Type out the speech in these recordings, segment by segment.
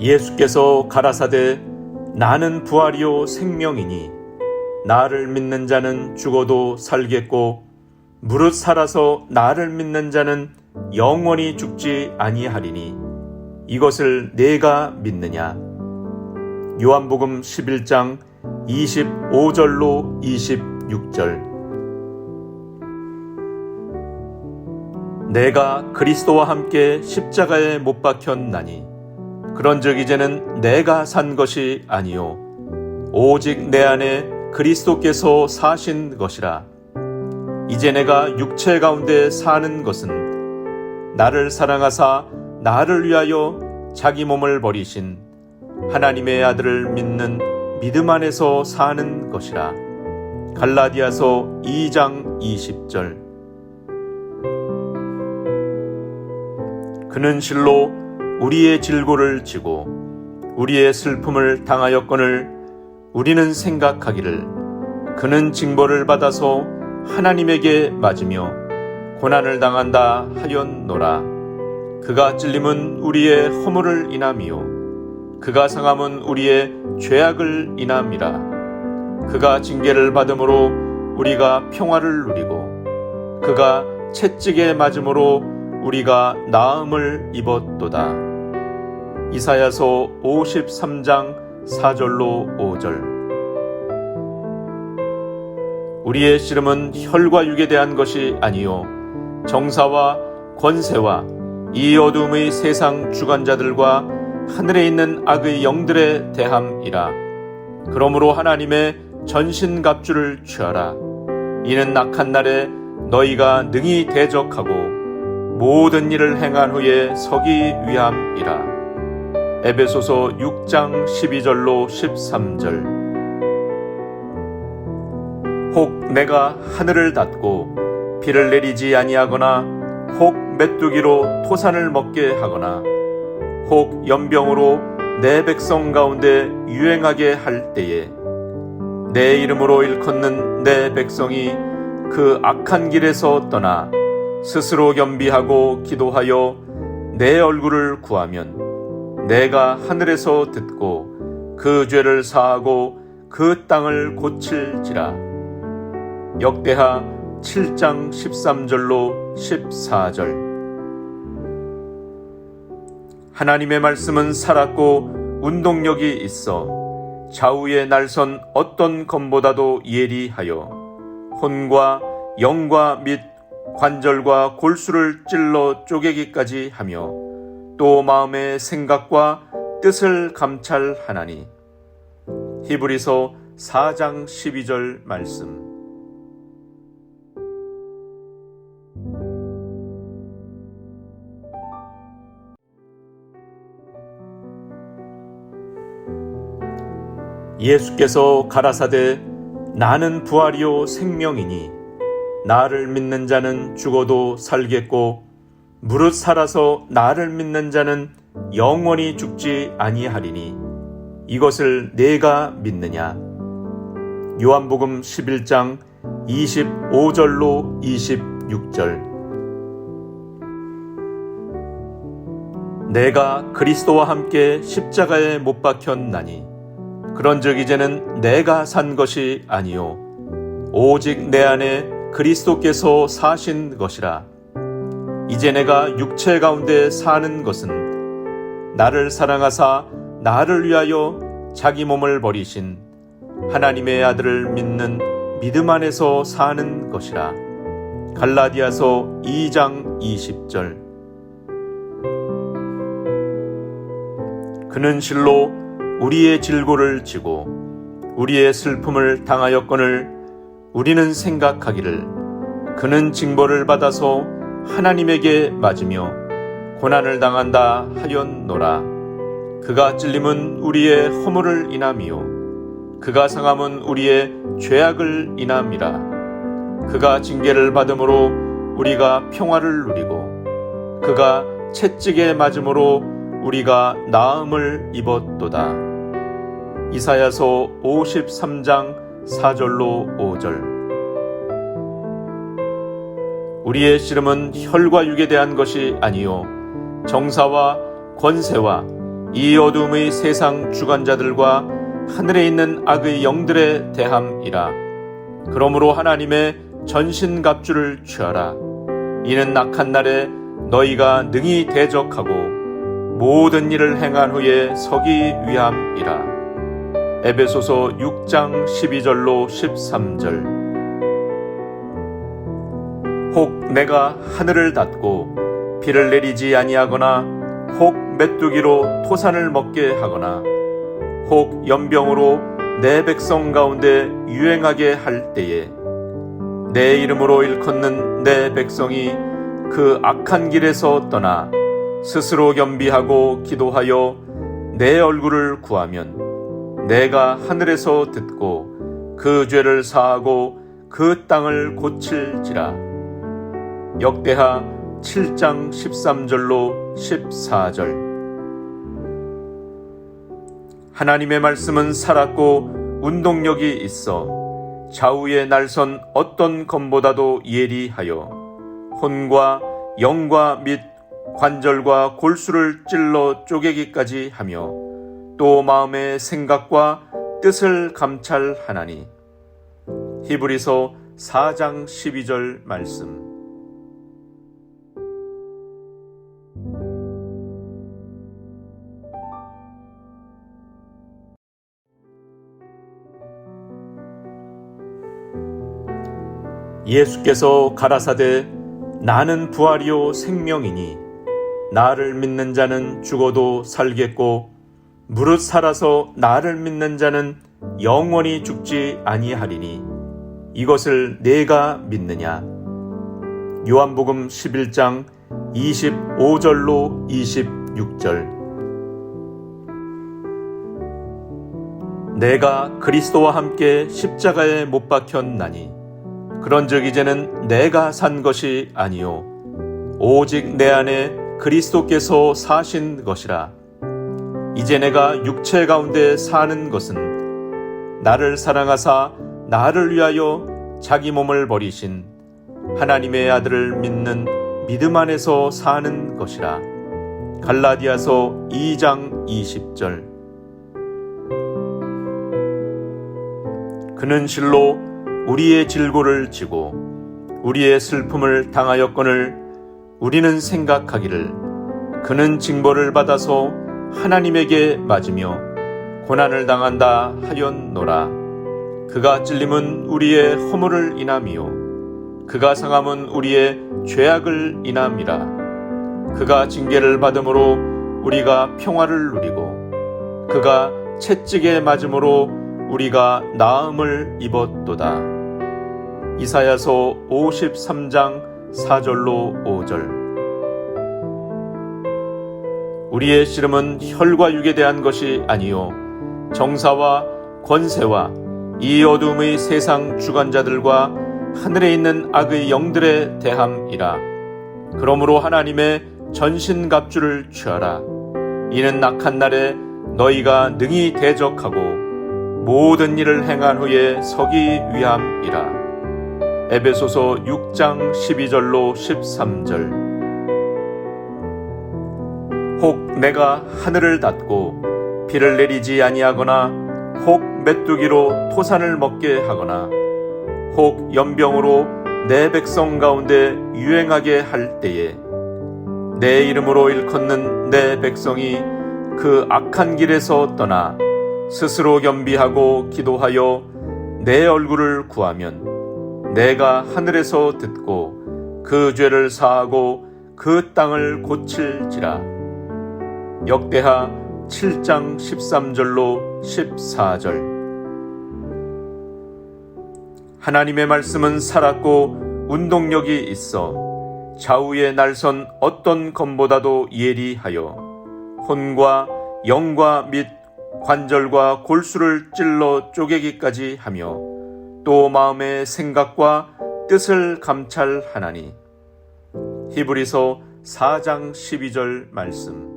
예수께서 가라사대 나는 부활이요 생명이니 나를 믿는 자는 죽어도 살겠고 무릇 살아서 나를 믿는 자는 영원히 죽지 아니하리니 이것을 내가 믿느냐. 요한복음 11장 25절로 26절. 내가 그리스도와 함께 십자가에 못 박혔나니 그런즉 이제는 내가 산 것이 아니요 오직 내 안에 그리스도께서 사신 것이라. 이제 내가 육체 가운데 사는 것은 나를 사랑하사 나를 위하여 자기 몸을 버리신 하나님의 아들을 믿는 믿음 안에서 사는 것이라. 갈라디아서 2장 20절. 그는 실로 우리의 질고를 지고 우리의 슬픔을 당하였거늘 우리는 생각하기를 그는 징벌을 받아서 하나님에게 맞으며 고난을 당한다 하였노라. 그가 찔림은 우리의 허물을 인함이요 그가 상함은 우리의 죄악을 인함이라. 그가 징계를 받음으로 우리가 평화를 누리고 그가 채찍에 맞음으로 우리가 나음을 입었도다. 이사야서 53장 4절로 5절. 우리의 씨름은 혈과 육에 대한 것이 아니요 정사와 권세와 이 어둠의 세상 주관자들과 하늘에 있는 악의 영들에 대함이라. 그러므로 하나님의 전신갑주를 취하라. 이는 악한 날에 너희가 능히 대적하고 모든 일을 행한 후에 서기 위함이라. 에베소서 6장 12절로 13절. 혹 내가 하늘을 닫고 비를 내리지 아니하거나 혹 메뚜기로 토산을 먹게 하거나 혹 연병으로 내 백성 가운데 유행하게 할 때에 내 이름으로 일컫는 내 백성이 그 악한 길에서 떠나 스스로 겸비하고 기도하여 내 얼굴을 구하면 내가 하늘에서 듣고 그 죄를 사하고 그 땅을 고칠지라. 역대하 7장 13절로 14절. 하나님의 말씀은 살았고 운동력이 있어 좌우의 날선 어떤 검보다도 예리하여 혼과 영과 및 관절과 골수를 찔러 쪼개기까지 하며 또 마음의 생각과 뜻을 감찰하나니. 히브리서 4장 12절 말씀. 예수께서 가라사대 나는 부활이요 생명이니 나를 믿는 자는 죽어도 살겠고 무릇 살아서 나를 믿는 자는 영원히 죽지 아니하리니 이것을 내가 믿느냐. 요한복음 11장 25절로 26절. 내가 그리스도와 함께 십자가에 못 박혔나니 그런즉 이제는 내가 산 것이 아니요 오직 내 안에 그리스도께서 사신 것이라. 이제 내가 육체 가운데 사는 것은 나를 사랑하사 나를 위하여 자기 몸을 버리신 하나님의 아들을 믿는 믿음 안에서 사는 것이라. 갈라디아서 2장 20절. 그는 실로 우리의 질고를 지고 우리의 슬픔을 당하였거늘 우리는 생각하기를 그는 징벌을 받아서 하나님에게 맞으며 고난을 당한다 하였노라. 그가 찔림은 우리의 허물을 인함이요 그가 상함은 우리의 죄악을 인함이라. 그가 징계를 받음으로 우리가 평화를 누리고 그가 채찍에 맞음으로 우리가 나음을 입었도다. 이사야서 53장 4절로 5절. 우리의 씨름은 혈과 육에 대한 것이 아니요 정사와 권세와 이 어둠의 세상 주관자들과 하늘에 있는 악의 영들에 대함이라. 그러므로 하나님의 전신갑주를 취하라. 이는 악한 날에 너희가 능히 대적하고 모든 일을 행한 후에 서기 위함이라. 에베소서 6장 12절로 13절. 혹 내가 하늘을 닫고 비를 내리지 아니하거나 혹 메뚜기로 토산을 먹게 하거나 혹 연병으로 내 백성 가운데 유행하게 할 때에 내 이름으로 일컫는 내 백성이 그 악한 길에서 떠나 스스로 겸비하고 기도하여 내 얼굴을 구하면 내가 하늘에서 듣고 그 죄를 사하고 그 땅을 고칠지라. 역대하 7장 13절로 14절. 하나님의 말씀은 살았고 운동력이 있어 좌우의 날선 어떤 검보다도 예리하여 혼과 영과 및 관절과 골수를 찔러 쪼개기까지 하며 또 마음의 생각과 뜻을 감찰하나니. 히브리서 4장 12절 말씀. 예수께서 가라사대 나는 부활이요 생명이니 나를 믿는 자는 죽어도 살겠고 무릇 살아서 나를 믿는 자는 영원히 죽지 아니하리니 이것을 내가 믿느냐. 요한복음 11장 25절로 26절. 내가 그리스도와 함께 십자가에 못 박혔나니 그런즉 이제는 내가 산 것이 아니요 오직 내 안에 그리스도께서 사신 것이라. 이제 내가 육체 가운데 사는 것은 나를 사랑하사 나를 위하여 자기 몸을 버리신 하나님의 아들을 믿는 믿음 안에서 사는 것이라. 갈라디아서 2장 20절. 그는 실로 우리의 질고를 지고 우리의 슬픔을 당하였거늘 우리는 생각하기를 그는 징벌을 받아서 하나님에게 맞으며 고난을 당한다 하였노라. 그가 찔림은 우리의 허물을 인함이요 그가 상함은 우리의 죄악을 인함이라. 그가 징계를 받음으로 우리가 평화를 누리고 그가 채찍에 맞음으로 우리가 나음을 입었도다. 이사야서 53장 4절로 5절. 우리의 씨름은 혈과 육에 대한 것이 아니요 정사와 권세와 이 어둠의 세상 주관자들과 하늘에 있는 악의 영들에 대함이라. 그러므로 하나님의 전신갑주를 취하라. 이는 악한 날에 너희가 능히 대적하고 모든 일을 행한 후에 서기 위함이라. 에베소서 6장 12절로 13절. 혹 내가 하늘을 닫고 비를 내리지 아니하거나 혹 메뚜기로 토산을 먹게 하거나 혹 연병으로 내 백성 가운데 유행하게 할 때에 내 이름으로 일컫는 내 백성이 그 악한 길에서 떠나 스스로 겸비하고 기도하여 내 얼굴을 구하면 내가 하늘에서 듣고 그 죄를 사하고 그 땅을 고칠지라. 역대하 7장 13절로 14절. 하나님의 말씀은 살았고 운동력이 있어 좌우의 날선 어떤 검보다도 예리하여 혼과 영과 및 관절과 골수를 찔러 쪼개기까지 하며 또 마음의 생각과 뜻을 감찰하나니. 히브리서 4장 12절 말씀.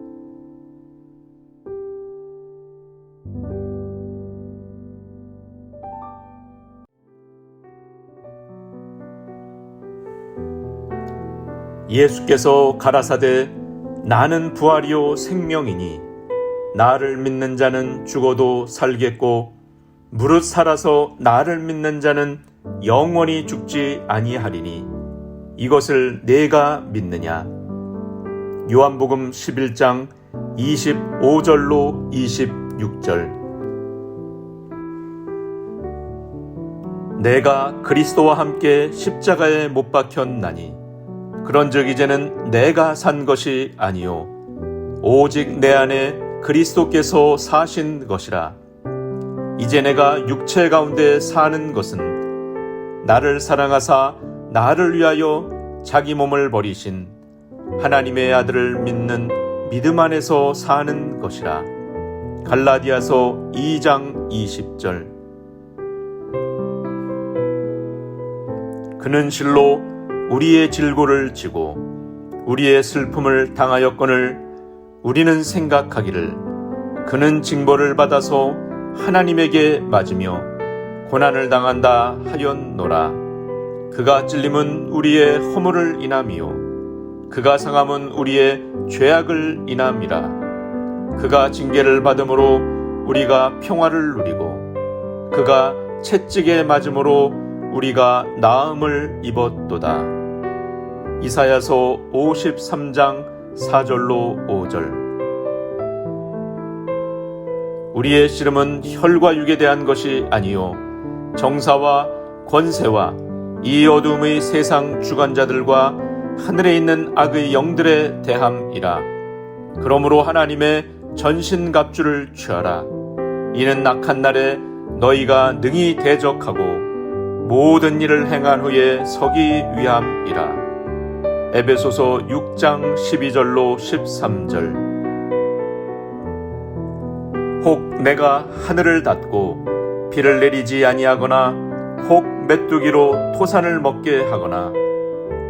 예수께서 가라사대 나는 부활이요 생명이니 나를 믿는 자는 죽어도 살겠고 무릇 살아서 나를 믿는 자는 영원히 죽지 아니하리니 이것을 내가 믿느냐. 요한복음 11장 25절로 26절. 내가 그리스도와 함께 십자가에 못 박혔나니 그런즉 이제는 내가 산 것이 아니요 오직 내 안에 그리스도께서 사신 것이라. 이제 내가 육체 가운데 사는 것은 나를 사랑하사 나를 위하여 자기 몸을 버리신 하나님의 아들을 믿는 믿음 안에서 사는 것이라. 갈라디아서 2장 20절. 그는 실로 우리의 질고를 지고 우리의 슬픔을 당하였거늘 우리는 생각하기를 그는 징벌을 받아서 하나님에게 맞으며 고난을 당한다 하였노라. 그가 찔림은 우리의 허물을 인함이요 그가 상함은 우리의 죄악을 인함이라. 그가 징계를 받음으로 우리가 평화를 누리고 그가 채찍에 맞음으로 우리가 나음을 입었도다. 이사야서 53장 4절로 5절. 우리의 씨름은 혈과 육에 대한 것이 아니요 정사와 권세와 이 어둠의 세상 주관자들과 하늘에 있는 악의 영들에 대함이라. 그러므로 하나님의 전신갑주를 취하라. 이는 악한 날에 너희가 능히 대적하고 모든 일을 행한 후에 서기 위함이라. 에베소서 6장 12절로 13절. 혹 내가 하늘을 닫고 비를 내리지 아니하거나 혹 메뚜기로 토산을 먹게 하거나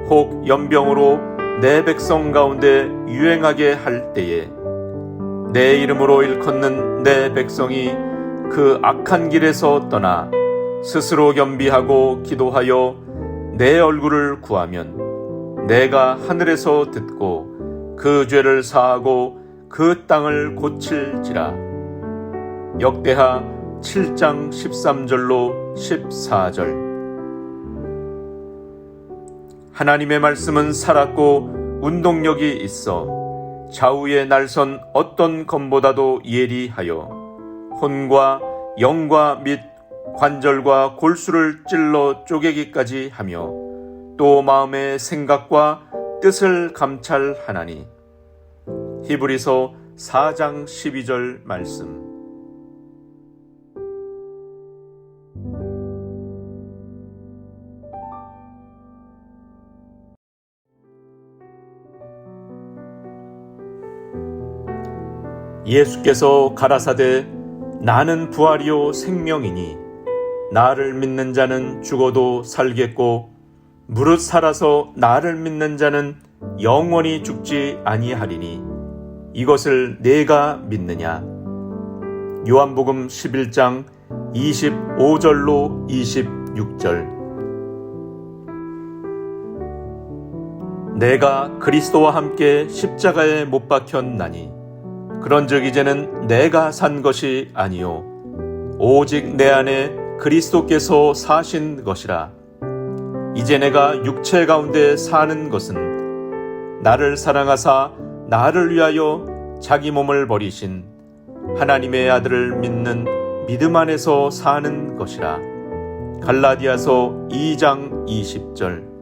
혹 연병으로 내 백성 가운데 유행하게 할 때에 내 이름으로 일컫는 내 백성이 그 악한 길에서 떠나 스스로 겸비하고 기도하여 내 얼굴을 구하면 내가 하늘에서 듣고 그 죄를 사하고 그 땅을 고칠지라. 역대하 7장 13절로 14절. 하나님의 말씀은 살았고 운동력이 있어 좌우의 날선 어떤 검보다도 예리하여 혼과 영과 및 관절과 골수를 찔러 쪼개기까지 하며 또 마음의 생각과 뜻을 감찰하나니. 히브리서 4장 12절 말씀. 예수께서 가라사대 나는 부활이요 생명이니 나를 믿는 자는 죽어도 살겠고 무릇 살아서 나를 믿는 자는 영원히 죽지 아니하리니 이것을 내가 믿느냐. 요한복음 11장 25절로 26절. 내가 그리스도와 함께 십자가에 못 박혔나니 그런즉 이제는 내가 산 것이 아니요 오직 내 안에 그리스도께서 사신 것이라. 이제 내가 육체 가운데 사는 것은 나를 사랑하사 나를 위하여 자기 몸을 버리신 하나님의 아들을 믿는 믿음 안에서 사는 것이라. 갈라디아서 2장 20절.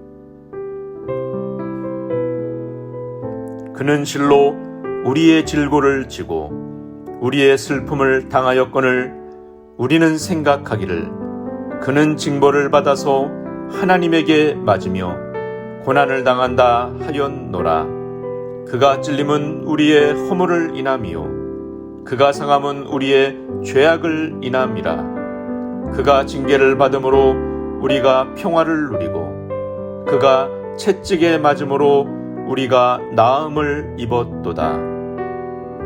그는 실로 우리의 질고를 지고 우리의 슬픔을 당하였거늘 우리는 생각하기를 그는 징벌을 받아서 하나님에게 맞으며 고난을 당한다 하였노라. 그가 찔림은 우리의 허물을 인함이요 그가 상함은 우리의 죄악을 인함이라. 그가 징계를 받음으로 우리가 평화를 누리고 그가 채찍에 맞음으로 우리가 나음을 입었도다.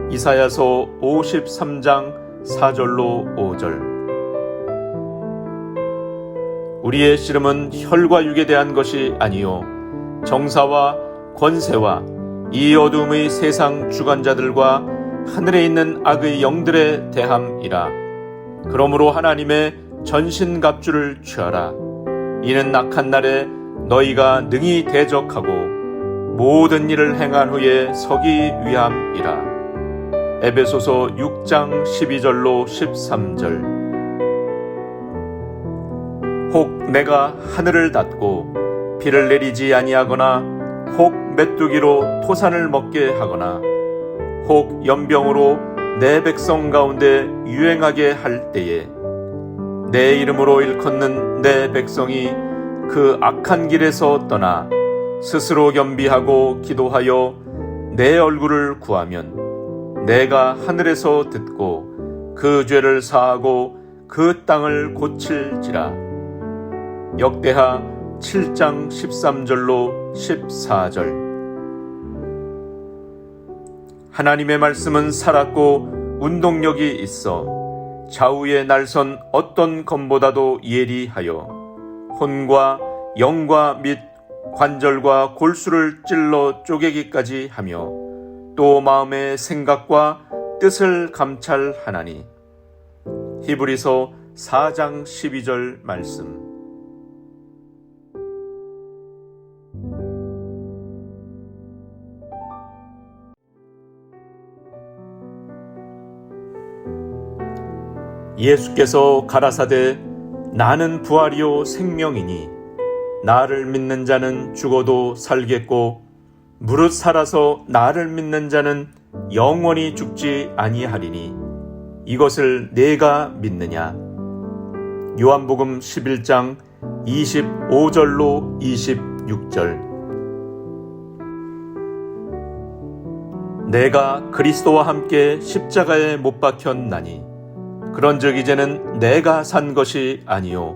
이사야서 53장 4절로 5절. 우리의 씨름은 혈과 육에 대한 것이 아니요 정사와 권세와 이 어둠의 세상 주관자들과 하늘에 있는 악의 영들에 대함이라. 그러므로 하나님의 전신갑주를 취하라. 이는 악한 날에 너희가 능히 대적하고 모든 일을 행한 후에 서기 위함이라. 에베소서 6장 12절로 13절. 혹 내가 하늘을 닫고 비를 내리지 아니하거나 혹 메뚜기로 토산을 먹게 하거나 혹 연병으로 내 백성 가운데 유행하게 할 때에 내 이름으로 일컫는 내 백성이 그 악한 길에서 떠나 스스로 겸비하고 기도하여 내 얼굴을 구하면 내가 하늘에서 듣고 그 죄를 사하고 그 땅을 고칠지라. 역대하 7장 13절로 14절. 하나님의 말씀은 살았고 운동력이 있어 좌우의 날선 어떤 검보다도 예리하여 혼과 영과 및 관절과 골수를 찔러 쪼개기까지 하며 또 마음의 생각과 뜻을 감찰하나니. 히브리서 4장 12절 말씀. 예수께서 가라사대 나는 부활이요 생명이니 나를 믿는 자는 죽어도 살겠고 무릇 살아서 나를 믿는 자는 영원히 죽지 아니하리니 이것을 내가 믿느냐. 요한복음 11장 25절로 26절. 내가 그리스도와 함께 십자가에 못 박혔나니 그런즉 이제는 내가 산 것이 아니요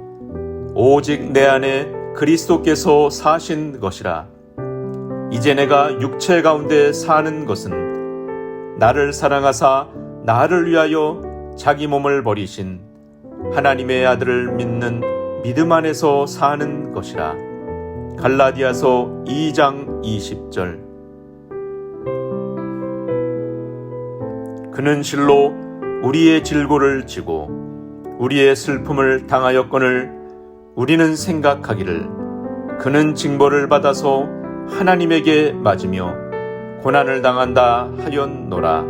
오직 내 안에 그리스도께서 사신 것이라. 이제 내가 육체 가운데 사는 것은 나를 사랑하사 나를 위하여 자기 몸을 버리신 하나님의 아들을 믿는 믿음 안에서 사는 것이라. 갈라디아서 2장 20절. 그는 실로 우리의 질고를 지고 우리의 슬픔을 당하였거늘 우리는 생각하기를 그는 징벌을 받아서 하나님에게 맞으며 고난을 당한다 하였노라.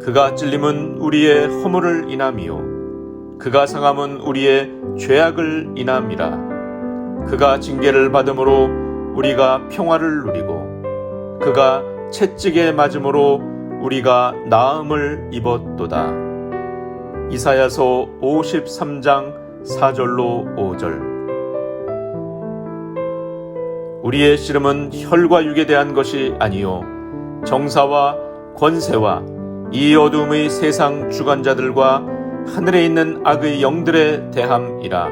그가 찔림은 우리의 허물을 인함이요 그가 상함은 우리의 죄악을 인함이라. 그가 징계를 받음으로 우리가 평화를 누리고 그가 채찍에 맞음으로 우리가 나음을 입었도다. 이사야서 53장 4절로 5절. 우리의 씨름은 혈과 육에 대한 것이 아니요 정사와 권세와 이 어둠의 세상 주관자들과 하늘에 있는 악의 영들에 대함이라.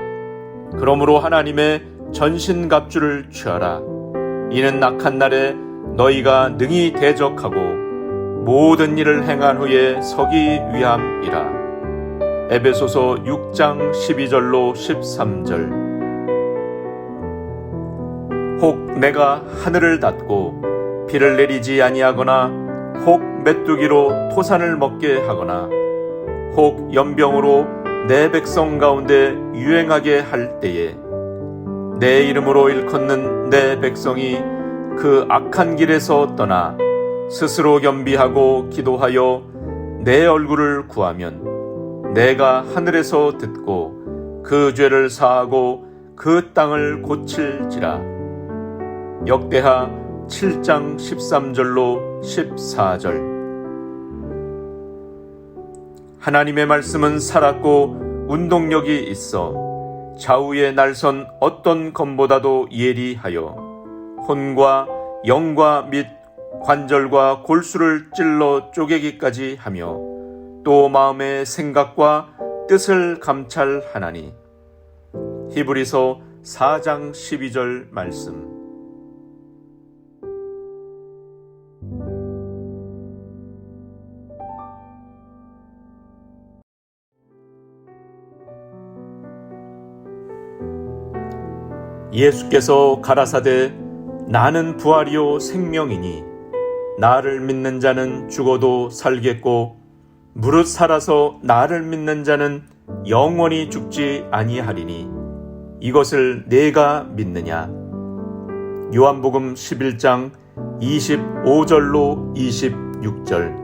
그러므로 하나님의 전신갑주를 취하라. 이는 악한 날에 너희가 능히 대적하고 모든 일을 행한 후에 서기 위함이라. 에베소서 6장 12절로 13절. 혹 내가 하늘을 닫고 비를 내리지 아니하거나 혹 메뚜기로 토산을 먹게 하거나 혹 연병으로 내 백성 가운데 유행하게 할 때에 내 이름으로 일컫는 내 백성이 그 악한 길에서 떠나 스스로 겸비하고 기도하여 내 얼굴을 구하면 내가 하늘에서 듣고 그 죄를 사하고 그 땅을 고칠지라. 역대하 7장 13절로 14절. 하나님의 말씀은 살았고 운동력이 있어 좌우의 날선 어떤 검보다도 예리하여 혼과 영과 및 관절과 골수를 찔러 쪼개기까지 하며 또 마음의 생각과 뜻을 감찰하나니. 히브리서 4장 12절 말씀. 예수께서 가라사대 나는 부활이요 생명이니 나를 믿는 자는 죽어도 살겠고 무릇 살아서 나를 믿는 자는 영원히 죽지 아니하리니 이것을 내가 믿느냐. 요한복음 11장 25절로 26절.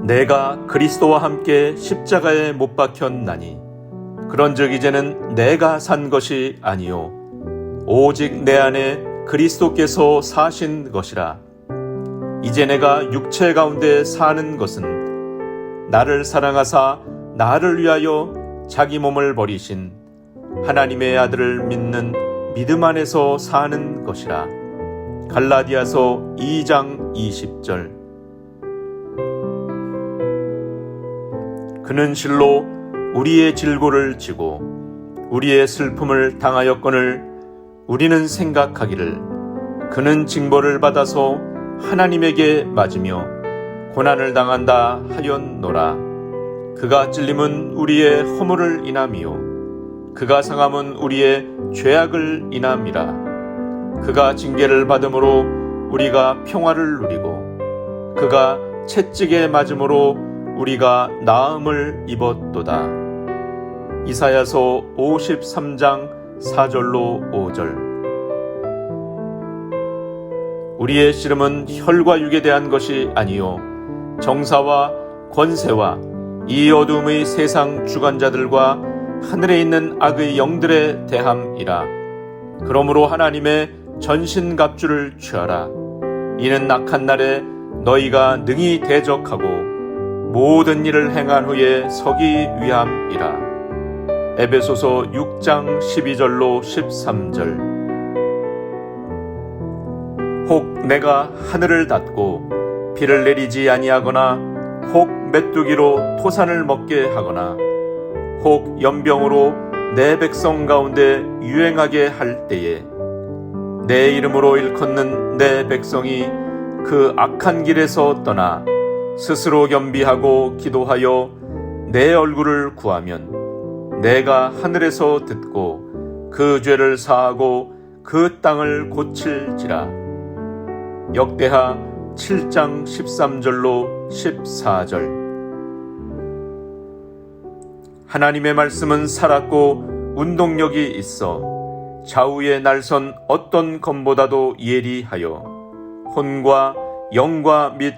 내가 그리스도와 함께 십자가에 못 박혔나니 그런즉 이제는 내가 산 것이 아니요 오직 내 안에 그리스도께서 사신 것이라. 이제 내가 육체 가운데 사는 것은 나를 사랑하사 나를 위하여 자기 몸을 버리신 하나님의 아들을 믿는 믿음 안에서 사는 것이라. 갈라디아서 2장 20절. 그는 실로 우리의 질고를 지고 우리의 슬픔을 당하였거늘 우리는 생각하기를 그는 징벌을 받아서 하나님에게 맞으며 고난을 당한다 하였노라. 그가 찔림은 우리의 허물을 인함이요 그가 상함은 우리의 죄악을 인함이라. 그가 징계를 받음으로 우리가 평화를 누리고 그가 채찍에 맞음으로 우리가 나음을 입었도다. 이사야서 53장 4절로 5절. 우리의 씨름은 혈과 육에 대한 것이 아니요 정사와 권세와 이 어둠의 세상 주관자들과 하늘에 있는 악의 영들에 대함이라. 그러므로 하나님의 전신갑주를 취하라. 이는 악한 날에 너희가 능히 대적하고 모든 일을 행한 후에 서기 위함이라. 에베소서 6장 12절로 13절. 혹 내가 하늘을 닫고 비를 내리지 아니하거나 혹 메뚜기로 토산을 먹게 하거나 혹 연병으로 내 백성 가운데 유행하게 할 때에 내 이름으로 일컫는 내 백성이 그 악한 길에서 떠나 스스로 겸비하고 기도하여 내 얼굴을 구하면 내가 하늘에서 듣고 그 죄를 사하고 그 땅을 고칠지라. 역대하 7장 13절로 14절. 하나님의 말씀은 살았고 운동력이 있어 좌우의 날선 어떤 검보다도 예리하여 혼과 영과 및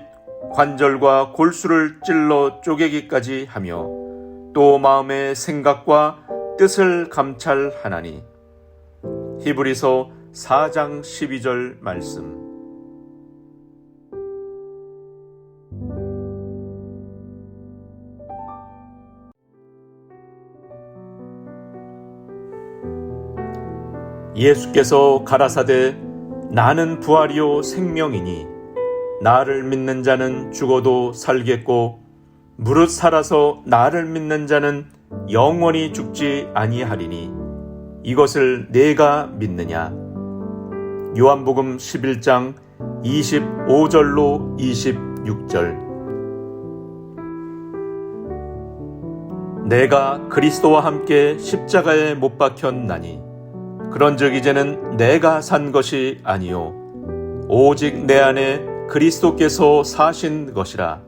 관절과 골수를 찔러 쪼개기까지 하며 또 마음의 생각과 뜻을 감찰하나니. 히브리서 4장 12절 말씀. 예수께서 가라사대 나는 부활이요 생명이니 나를 믿는 자는 죽어도 살겠고 무릇 살아서 나를 믿는 자는 영원히 죽지 아니하리니 이것을 내가 믿느냐. 요한복음 11장 25절로 26절. 내가 그리스도와 함께 십자가에 못 박혔나니 그런즉 이제는 내가 산 것이 아니요 오직 내 안에 그리스도께서 사신 것이라.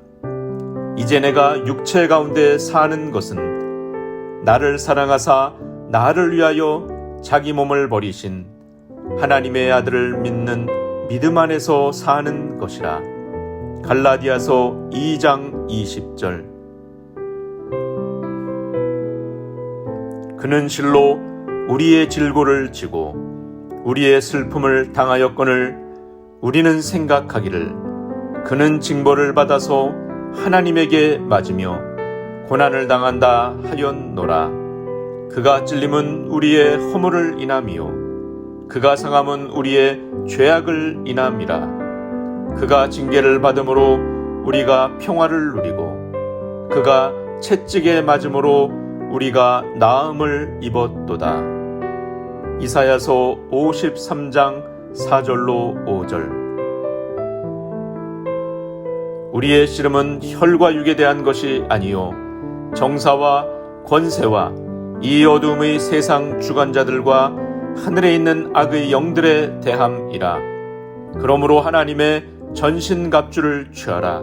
이제 내가 육체 가운데 사는 것은 나를 사랑하사 나를 위하여 자기 몸을 버리신 하나님의 아들을 믿는 믿음 안에서 사는 것이라. 갈라디아서 2장 20절. 그는 실로 우리의 질고를 지고 우리의 슬픔을 당하였거늘 우리는 생각하기를 그는 징벌을 받아서 하나님에게 맞으며 고난을 당한다 하였노라. 그가 찔림은 우리의 허물을 인함이요 그가 상함은 우리의 죄악을 인함이라. 그가 징계를 받음으로 우리가 평화를 누리고 그가 채찍에 맞음으로 우리가 나음을 입었도다. 이사야서 53장 4절로 5절. 우리의 씨름은 혈과 육에 대한 것이 아니요 정사와 권세와 이 어둠의 세상 주관자들과 하늘에 있는 악의 영들에 대함이라. 그러므로 하나님의 전신갑주를 취하라.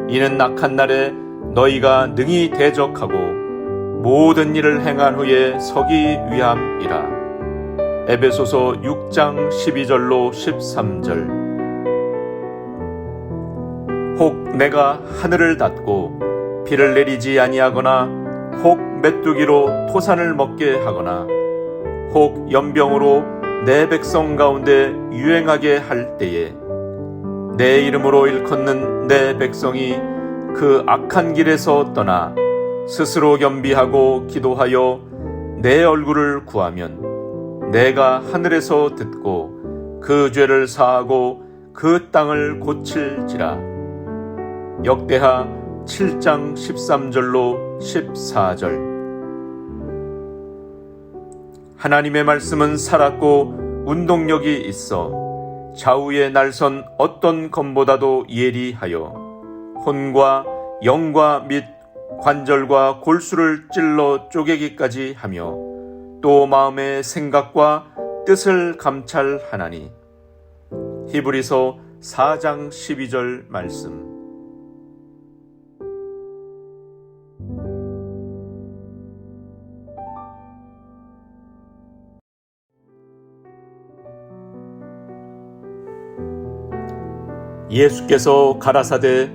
이는 악한 날에 너희가 능히 대적하고 모든 일을 행한 후에 서기 위함이라. 에베소서 6장 12절로 13절. 혹 내가 하늘을 닫고 비를 내리지 아니하거나 혹 메뚜기로 토산을 먹게 하거나 혹 연병으로 내 백성 가운데 유행하게 할 때에 내 이름으로 일컫는 내 백성이 그 악한 길에서 떠나 스스로 겸비하고 기도하여 내 얼굴을 구하면 내가 하늘에서 듣고 그 죄를 사하고 그 땅을 고칠지라. 역대하 7장 13절로 14절. 하나님의 말씀은 살았고 운동력이 있어 좌우의 날선 어떤 검보다도 예리하여 혼과 영과 및 관절과 골수를 찔러 쪼개기까지 하며 또 마음의 생각과 뜻을 감찰하나니. 히브리서 4장 12절 말씀. 예수께서 가라사대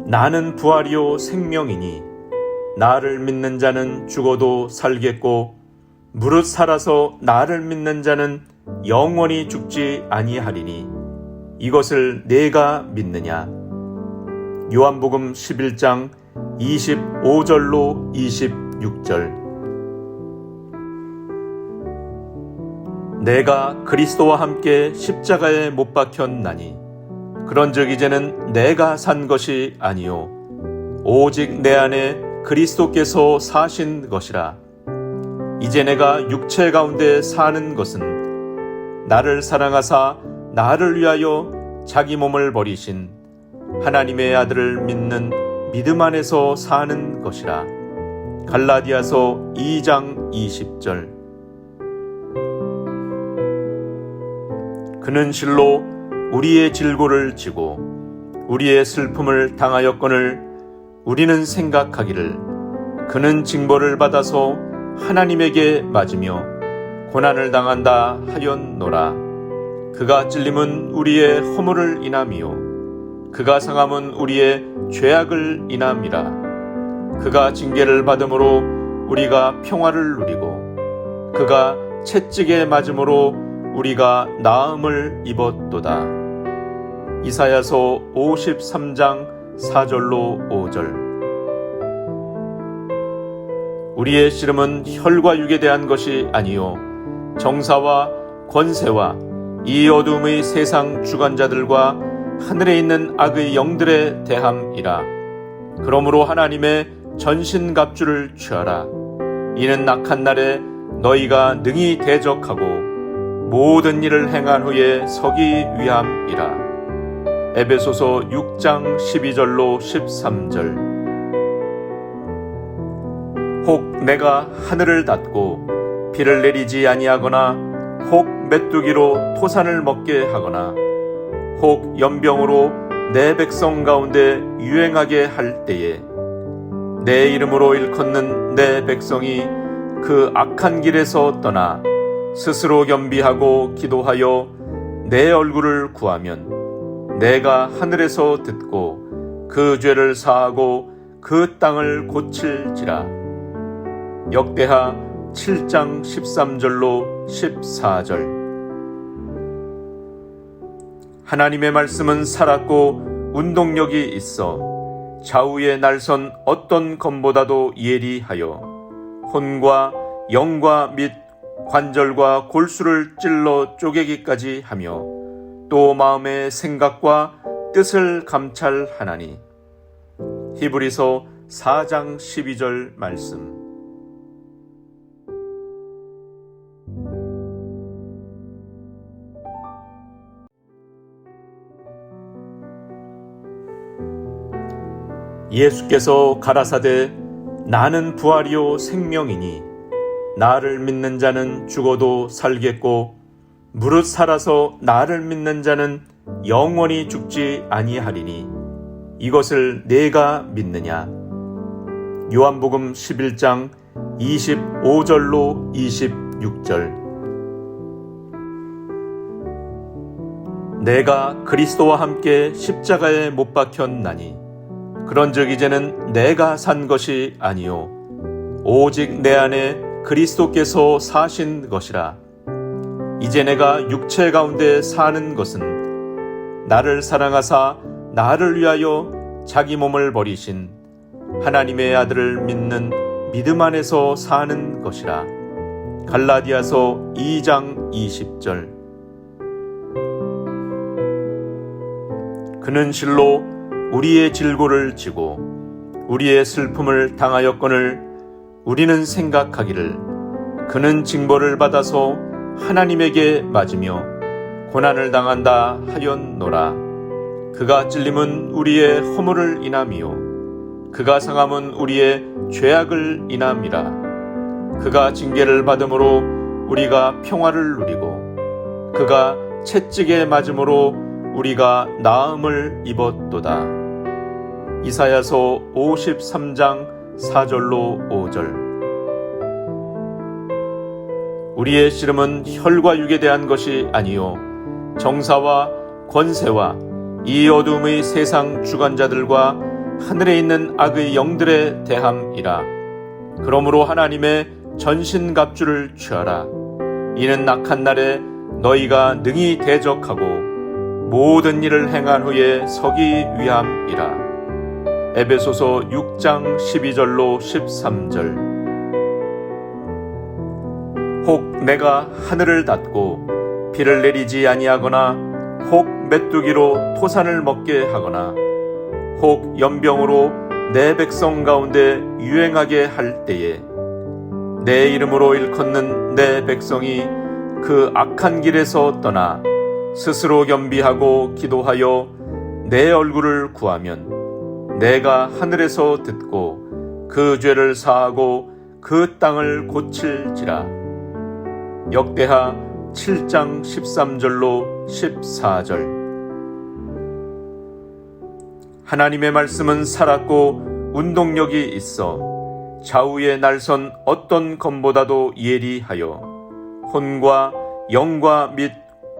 나는 부활이요 생명이니 나를 믿는 자는 죽어도 살겠고 무릇 살아서 나를 믿는 자는 영원히 죽지 아니하리니 이것을 내가 믿느냐. 요한복음 11장 25절로 26절. 내가 그리스도와 함께 십자가에 못 박혔나니 그런즉 이제는 내가 산 것이 아니요 오직 내 안에 그리스도께서 사신 것이라. 이제 내가 육체 가운데 사는 것은 나를 사랑하사 나를 위하여 자기 몸을 버리신 하나님의 아들을 믿는 믿음 안에서 사는 것이라. 갈라디아서 2장 20절. 그는 실로 우리의 질고를 지고 우리의 슬픔을 당하였거늘 우리는 생각하기를 그는 징벌을 받아서 하나님에게 맞으며 고난을 당한다 하였노라. 그가 찔림은 우리의 허물을 인함이요 그가 상함은 우리의 죄악을 인함이라. 그가 징계를 받음으로 우리가 평화를 누리고 그가 채찍에 맞음으로 우리가 나음을 입었도다. 이사야서 53장 4절로 5절. 우리의 씨름은 혈과 육에 대한 것이 아니요 정사와 권세와 이 어둠의 세상 주관자들과 하늘에 있는 악의 영들에 대함이라. 그러므로 하나님의 전신갑주를 취하라. 이는 악한 날에 너희가 능히 대적하고 모든 일을 행한 후에 서기 위함이라. 에베소서 6장 12절로 13절. 혹 내가 하늘을 닫고 비를 내리지 아니하거나 혹 메뚜기로 토산을 먹게 하거나 혹 연병으로 내 백성 가운데 유행하게 할 때에 내 이름으로 일컫는 내 백성이 그 악한 길에서 떠나 스스로 겸비하고 기도하여 내 얼굴을 구하면 내가 하늘에서 듣고 그 죄를 사하고 그 땅을 고칠지라. 역대하 7장 13절로 14절. 하나님의 말씀은 살았고 운동력이 있어 좌우의 날선 어떤 검보다도 예리하여 혼과 영과 및 관절과 골수를 찔러 쪼개기까지 하며 또 마음의 생각과 뜻을 감찰하나니. 히브리서 4장 12절 말씀. 예수께서 가라사대 나는 부활이요 생명이니 나를 믿는 자는 죽어도 살겠고 무릇 살아서 나를 믿는 자는 영원히 죽지 아니하리니 이것을 내가 믿느냐. 요한복음 11장 25절로 26절. 내가 그리스도와 함께 십자가에 못 박혔나니 그런즉 이제는 내가 산 것이 아니요 오직 내 안에 그리스도께서 사신 것이라. 이제 내가 육체 가운데 사는 것은 나를 사랑하사 나를 위하여 자기 몸을 버리신 하나님의 아들을 믿는 믿음 안에서 사는 것이라. 갈라디아서 2장 20절. 그는 실로 우리의 질고를 지고 우리의 슬픔을 당하였거늘 우리는 생각하기를 그는 징벌을 받아서 하나님에게 맞으며 고난을 당한다 하였노라. 그가 찔림은 우리의 허물을 인함이요 그가 상함은 우리의 죄악을 인함이라. 그가 징계를 받음으로 우리가 평화를 누리고 그가 채찍에 맞음으로 우리가 나음을 입었도다. 이사야서 53장 4절로 5절. 우리의 씨름은 혈과 육에 대한 것이 아니요 정사와 권세와 이 어둠의 세상 주관자들과 하늘에 있는 악의 영들에 대함이라. 그러므로 하나님의 전신갑주를 취하라. 이는 악한 날에 너희가 능히 대적하고 모든 일을 행한 후에 서기 위함이라. 에베소서 6장 12절로 13절. 혹 내가 하늘을 닫고 비를 내리지 아니하거나 혹 메뚜기로 토산을 먹게 하거나 혹 연병으로 내 백성 가운데 유행하게 할 때에 내 이름으로 일컫는 내 백성이 그 악한 길에서 떠나 스스로 겸비하고 기도하여 내 얼굴을 구하면 내가 하늘에서 듣고 그 죄를 사하고 그 땅을 고칠지라. 역대하 7장 13절로 14절. 하나님의 말씀은 살았고 운동력이 있어 좌우의 날선 어떤 검보다도 예리하여 혼과 영과 및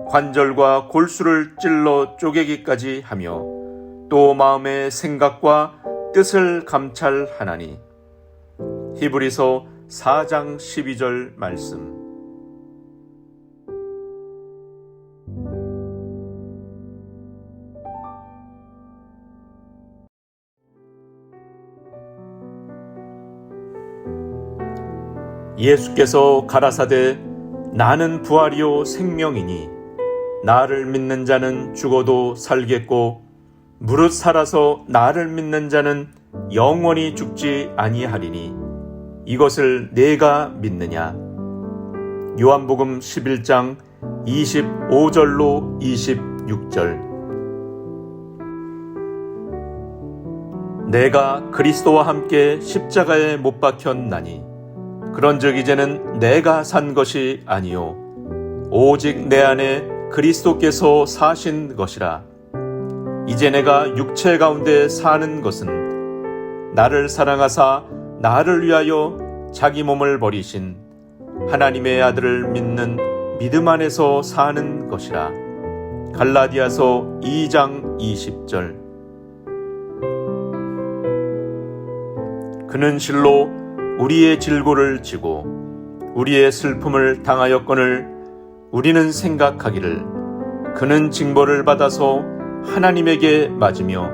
관절과 골수를 찔러 쪼개기까지 하며 또 마음의 생각과 뜻을 감찰하나니. 히브리서 4장 12절 말씀. 예수께서 가라사대 나는 부활이요 생명이니 나를 믿는 자는 죽어도 살겠고 무릇 살아서 나를 믿는 자는 영원히 죽지 아니하리니 이것을 내가 믿느냐. 요한복음 11장 25절로 26절. 내가 그리스도와 함께 십자가에 못 박혔나니 그런즉 이제는 내가 산 것이 아니요 오직 내 안에 그리스도께서 사신 것이라. 이제 내가 육체 가운데 사는 것은 나를 사랑하사 나를 위하여 자기 몸을 버리신 하나님의 아들을 믿는 믿음 안에서 사는 것이라. 갈라디아서 2장 20절. 그는 실로 우리의 질고를 지고 우리의 슬픔을 당하였거늘 우리는 생각하기를 그는 징벌을 받아서 하나님에게 맞으며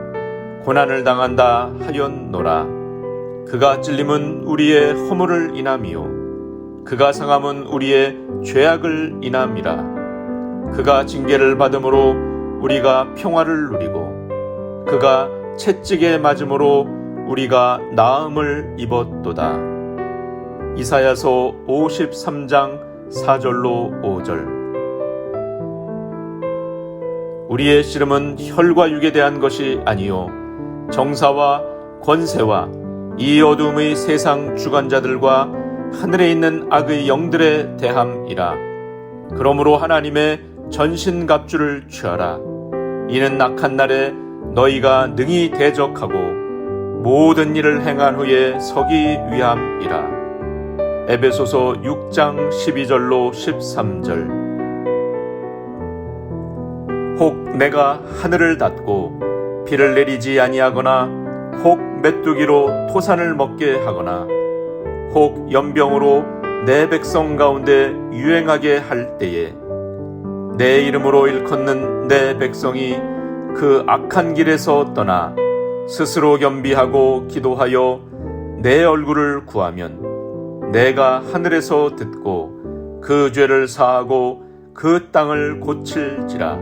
고난을 당한다 하였노라. 그가 찔림은 우리의 허물을 인함이요 그가 상함은 우리의 죄악을 인함이라. 그가 징계를 받음으로 우리가 평화를 누리고 그가 채찍에 맞음으로 우리가 나음을 입었도다. 이사야서 53장 4절로 5절. 우리의 씨름은 혈과 육에 대한 것이 아니요 정사와 권세와 이 어둠의 세상 주관자들과 하늘에 있는 악의 영들에 대함이라. 그러므로 하나님의 전신갑주를 취하라. 이는 악한 날에 너희가 능히 대적하고 모든 일을 행한 후에 서기 위함이라. 에베소서 6장 12절로 13절. 혹 내가 하늘을 닫고 비를 내리지 아니하거나 혹 메뚜기로 토산을 먹게 하거나 혹 연병으로 내 백성 가운데 유행하게 할 때에 내 이름으로 일컫는 내 백성이 그 악한 길에서 떠나 스스로 겸비하고 기도하여 내 얼굴을 구하면 내가 하늘에서 듣고 그 죄를 사하고 그 땅을 고칠지라.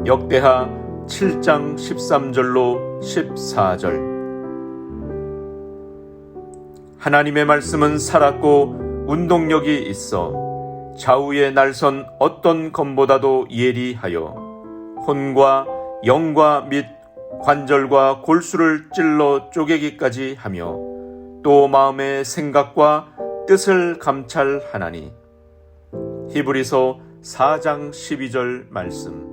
역대하 7장 13절로 14절. 하나님의 말씀은 살았고 운동력이 있어 좌우의 날선 어떤 검보다도 예리하여 혼과 영과 및 관절과 골수를 찔러 쪼개기까지 하며 또 마음의 생각과 뜻을 감찰하나니. 히브리서 4장 12절 말씀.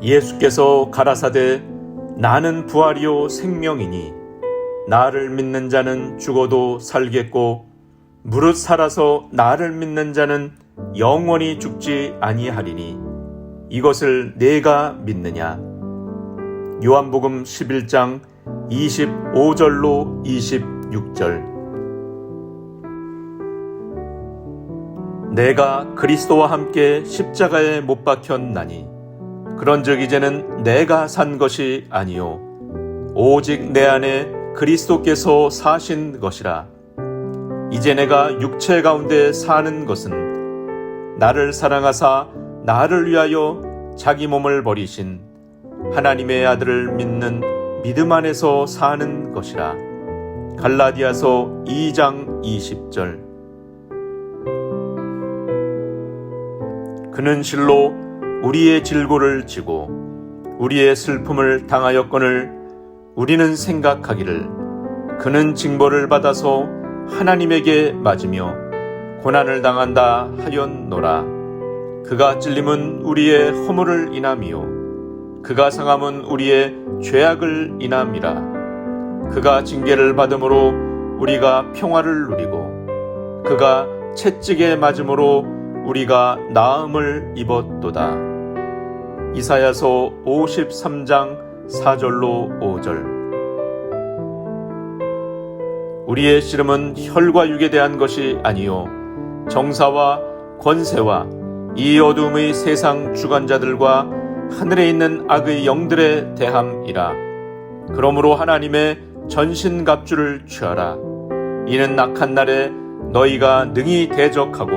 예수께서 가라사대 나는 부활이요 생명이니 나를 믿는 자는 죽어도 살겠고 무릇 살아서 나를 믿는 자는 영원히 죽지 아니하리니 이것을 내가 믿느냐. 요한복음 11장 25절로 26절. 내가 그리스도와 함께 십자가에 못 박혔나니 그런즉 이제는 내가 산 것이 아니요 오직 내 안에 그리스도께서 사신 것이라. 이제 내가 육체 가운데 사는 것은 나를 사랑하사 나를 위하여 자기 몸을 버리신 하나님의 아들을 믿는 믿음 안에서 사는 것이라. 갈라디아서 2장 20절. 그는 실로 우리의 질고를 지고 우리의 슬픔을 당하였거늘 우리는 생각하기를 그는 징벌을 받아서 하나님에게 맞으며 고난을 당한다 하였노라. 그가 찔림은 우리의 허물을 인함이요 그가 상함은 우리의 죄악을 인함이라. 그가 징계를 받음으로 우리가 평화를 누리고 그가 채찍에 맞음으로 우리가 나음을 입었도다. 이사야서 53장 4절로 5절. 우리의 씨름은 혈과 육에 대한 것이 아니요 정사와 권세와 이 어둠의 세상 주관자들과 하늘에 있는 악의 영들에 대함이라. 그러므로 하나님의 전신갑주를 취하라. 이는 악한 날에 너희가 능히 대적하고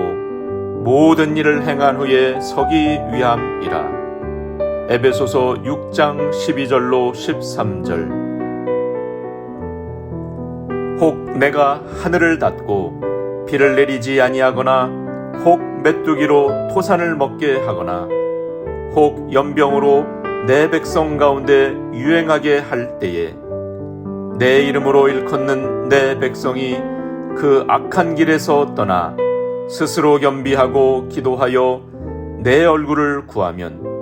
모든 일을 행한 후에 서기 위함이라. 에베소서 6장 12절로 13절. 혹 내가 하늘을 닫고 비를 내리지 아니하거나 혹 메뚜기로 토산을 먹게 하거나 혹 연병으로 내 백성 가운데 유행하게 할 때에 내 이름으로 일컫는 내 백성이 그 악한 길에서 떠나 스스로 겸비하고 기도하여 내 얼굴을 구하면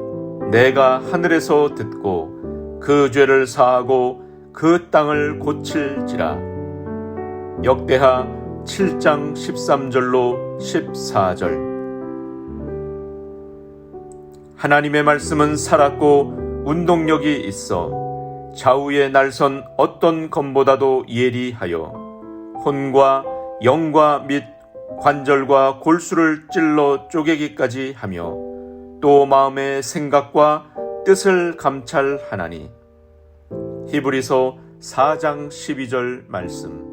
내가 하늘에서 듣고 그 죄를 사하고 그 땅을 고칠지라. 역대하 7장 13절로 14절. 하나님의 말씀은 살았고 운동력이 있어 좌우의 날선 어떤 검보다도 예리하여 혼과 영과 및 관절과 골수를 찔러 쪼개기까지 하며 또 마음의 생각과 뜻을 감찰하나니. 히브리서 4장 12절 말씀.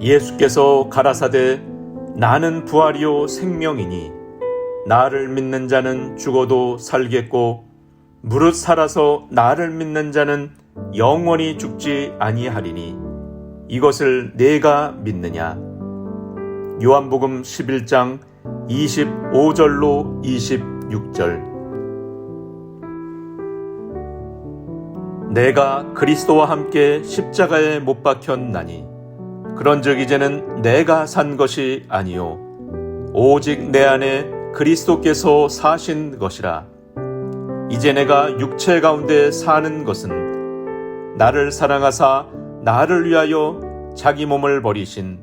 예수께서 가라사대 나는 부활이요 생명이니 나를 믿는 자는 죽어도 살겠고 무릇 살아서 나를 믿는 자는 영원히 죽지 아니하리니 이것을 내가 믿느냐. 요한복음 11장 25절로 26절. 내가 그리스도와 함께 십자가에 못 박혔나니 그런즉 이제는 내가 산 것이 아니요 오직 내 안에 그리스도께서 사신 것이라. 이제 내가 육체 가운데 사는 것은 나를 사랑하사 나를 위하여 자기 몸을 버리신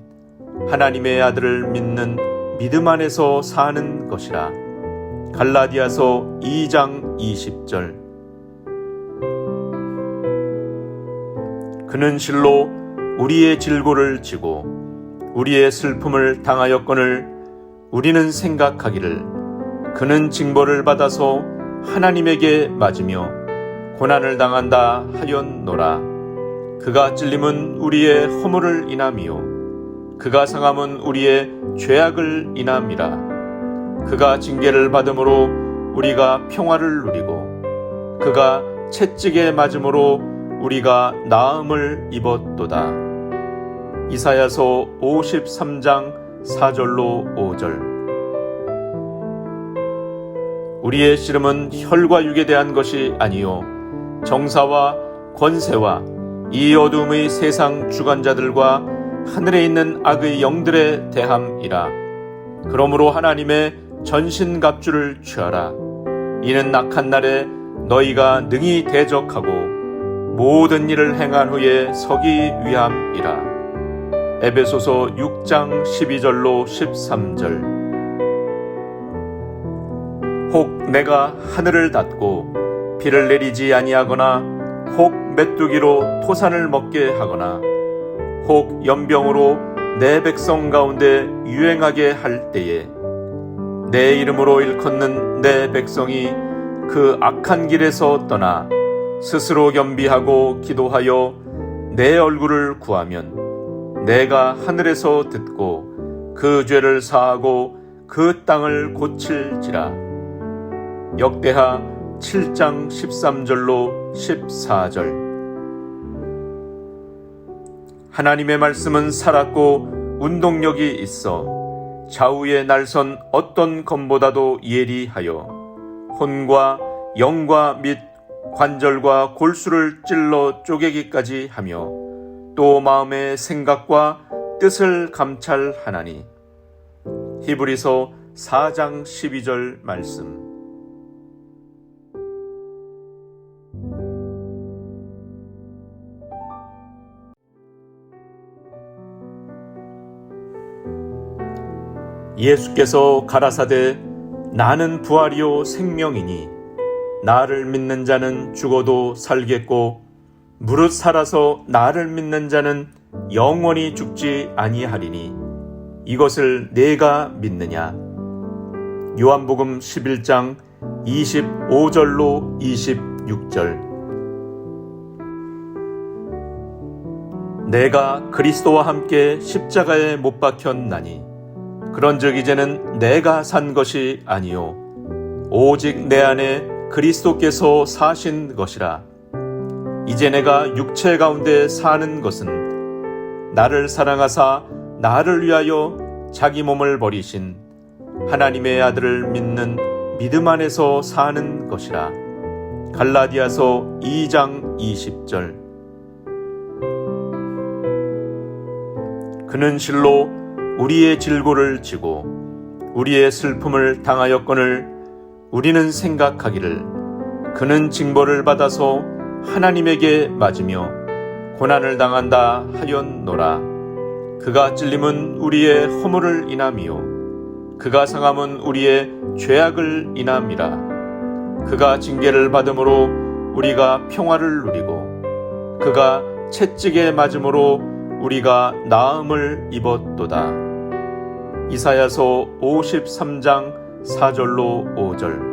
하나님의 아들을 믿는 믿음 안에서 사는 것이라. 갈라디아서 2장 20절. 그는 실로 우리의 질고를 지고 우리의 슬픔을 당하였거늘 우리는 생각하기를 그는 징벌을 받아서 하나님에게 맞으며 고난을 당한다 하였노라. 그가 찔림은 우리의 허물을 인함이요 그가 상함은 우리의 죄악을 인함이라. 그가 징계를 받음으로 우리가 평화를 누리고 그가 채찍에 맞음으로 우리가 나음을 입었도다. 이사야서 53장 4절로 5절. 우리의 씨름은 혈과 육에 대한 것이 아니요 정사와 권세와 이 어둠의 세상 주관자들과 하늘에 있는 악의 영들에 대함이라. 그러므로 하나님의 전신갑주를 취하라. 이는 악한 날에 너희가 능히 대적하고 모든 일을 행한 후에 서기 위함이라. 에베소서 6장 12절로 13절. 혹 내가 하늘을 닫고 비를 내리지 아니하거나 혹 메뚜기로 토산을 먹게 하거나 혹 연병으로 내 백성 가운데 유행하게 할 때에 내 이름으로 일컫는 내 백성이 그 악한 길에서 떠나 스스로 겸비하고 기도하여 내 얼굴을 구하면 내가 하늘에서 듣고 그 죄를 사하고 그 땅을 고칠지라. 역대하 7장 13절로 14절. 하나님의 말씀은 살았고 운동력이 있어 좌우의 날선 어떤 검보다도 예리하여 혼과 영과 및 관절과 골수를 찔러 쪼개기까지 하며 또 마음의 생각과 뜻을 감찰하나니. 히브리서 4장 12절 말씀. 예수께서 가라사대 나는 부활이요 생명이니 나를 믿는 자는 죽어도 살겠고 무릇 살아서 나를 믿는 자는 영원히 죽지 아니하리니 이것을 내가 믿느냐. 요한복음 11장 25절로 26절. 내가 그리스도와 함께 십자가에 못 박혔나니 그런즉 이제는 내가 산 것이 아니요 오직 내 안에 그리스도께서 사신 것이라. 이제 내가 육체 가운데 사는 것은 나를 사랑하사 나를 위하여 자기 몸을 버리신 하나님의 아들을 믿는 믿음 안에서 사는 것이라. 갈라디아서 2장 20절. 그는 실로 우리의 질고를 지고 우리의 슬픔을 당하였거늘 우리는 생각하기를 그는 징벌을 받아서 하나님에게 맞으며 고난을 당한다 하였노라. 그가 찔림은 우리의 허물을 인함이요 그가 상함은 우리의 죄악을 인함이라. 그가 징계를 받음으로 우리가 평화를 누리고 그가 채찍에 맞음으로 우리가 나음을 입었도다. 이사야서 53장 4절로 5절.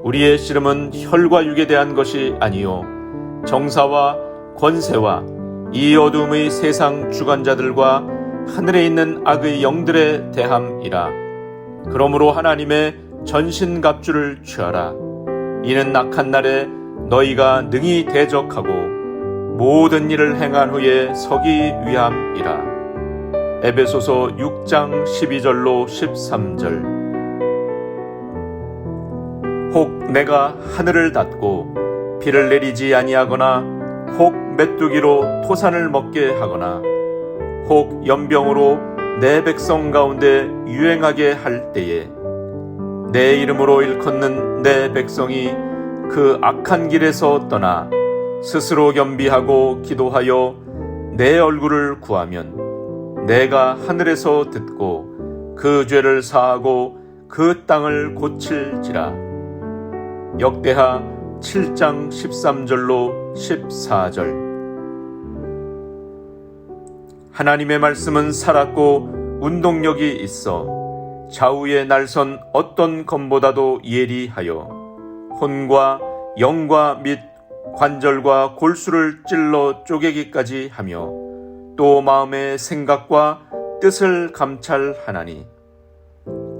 우리의 씨름은 혈과 육에 대한 것이 아니요 정사와 권세와 이 어둠의 세상 주관자들과 하늘에 있는 악의 영들에 대함이라. 그러므로 하나님의 전신갑주를 취하라. 이는 악한 날에 너희가 능히 대적하고 모든 일을 행한 후에 서기 위함이라. 에베소서 6장 12절로 13절. 혹 내가 하늘을 닫고 비를 내리지 아니하거나 혹 메뚜기로 토산을 먹게 하거나 혹 연병으로 내 백성 가운데 유행하게 할 때에 내 이름으로 일컫는 내 백성이 그 악한 길에서 떠나 스스로 겸비하고 기도하여 내 얼굴을 구하면 내가 하늘에서 듣고 그 죄를 사하고 그 땅을 고칠지라. 역대하 7장 13절로 14절. 하나님의 말씀은 살았고 운동력이 있어 좌우의 날선 어떤 검보다도 예리하여 혼과 영과 및 관절과 골수를 찔러 쪼개기까지 하며 또 마음의 생각과 뜻을 감찰하나니.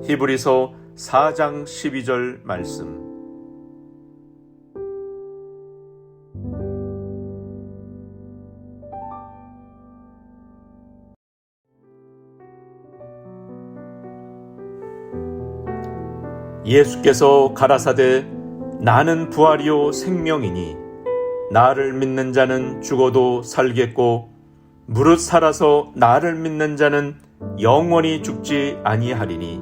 히브리서 4장 12절 말씀. 예수께서 가라사대 나는 부활이요 생명이니 나를 믿는 자는 죽어도 살겠고 무릇 살아서 나를 믿는 자는 영원히 죽지 아니하리니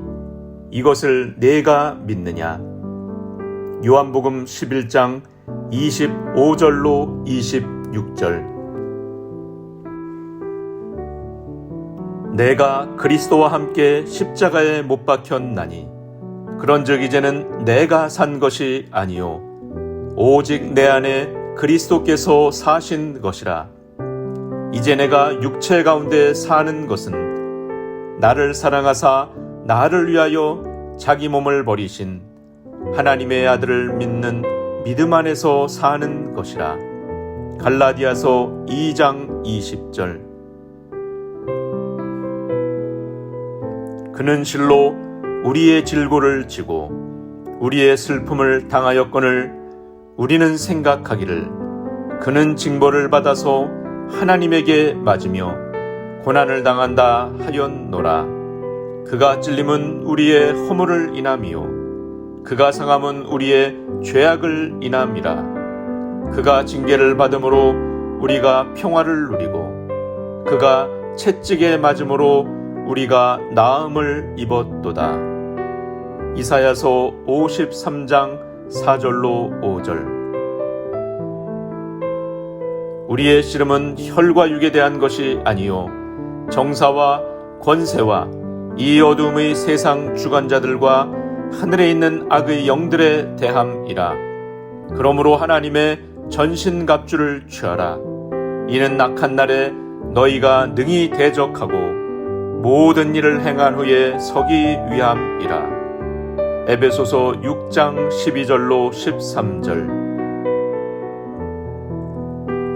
이것을 내가 믿느냐. 요한복음 11장 25절로 26절. 내가 그리스도와 함께 십자가에 못 박혔나니 그런즉 이제는 내가 산 것이 아니요 오직 내 안에 그리스도께서 사신 것이라. 이제 내가 육체 가운데 사는 것은 나를 사랑하사 나를 위하여 자기 몸을 버리신 하나님의 아들을 믿는 믿음 안에서 사는 것이라. 갈라디아서 2장 20절. 그는 실로 우리의 질고를 지고 우리의 슬픔을 당하였거늘 우리는 생각하기를 그는 징벌을 받아서 하나님에게 맞으며 고난을 당한다 하였노라. 그가 찔림은 우리의 허물을 인함이요 그가 상함은 우리의 죄악을 인함이라. 그가 징계를 받음으로 우리가 평화를 누리고 그가 채찍에 맞음으로 우리가 나음을 입었도다. 이사야서 53장 4절로 5절. 우리의 씨름은 혈과 육에 대한 것이 아니요 정사와 권세와 이 어둠의 세상 주관자들과 하늘에 있는 악의 영들에 대함이라. 그러므로 하나님의 전신갑주를 취하라. 이는 악한 날에 너희가 능히 대적하고 모든 일을 행한 후에 서기 위함이라. 에베소서 6장 12절로 13절.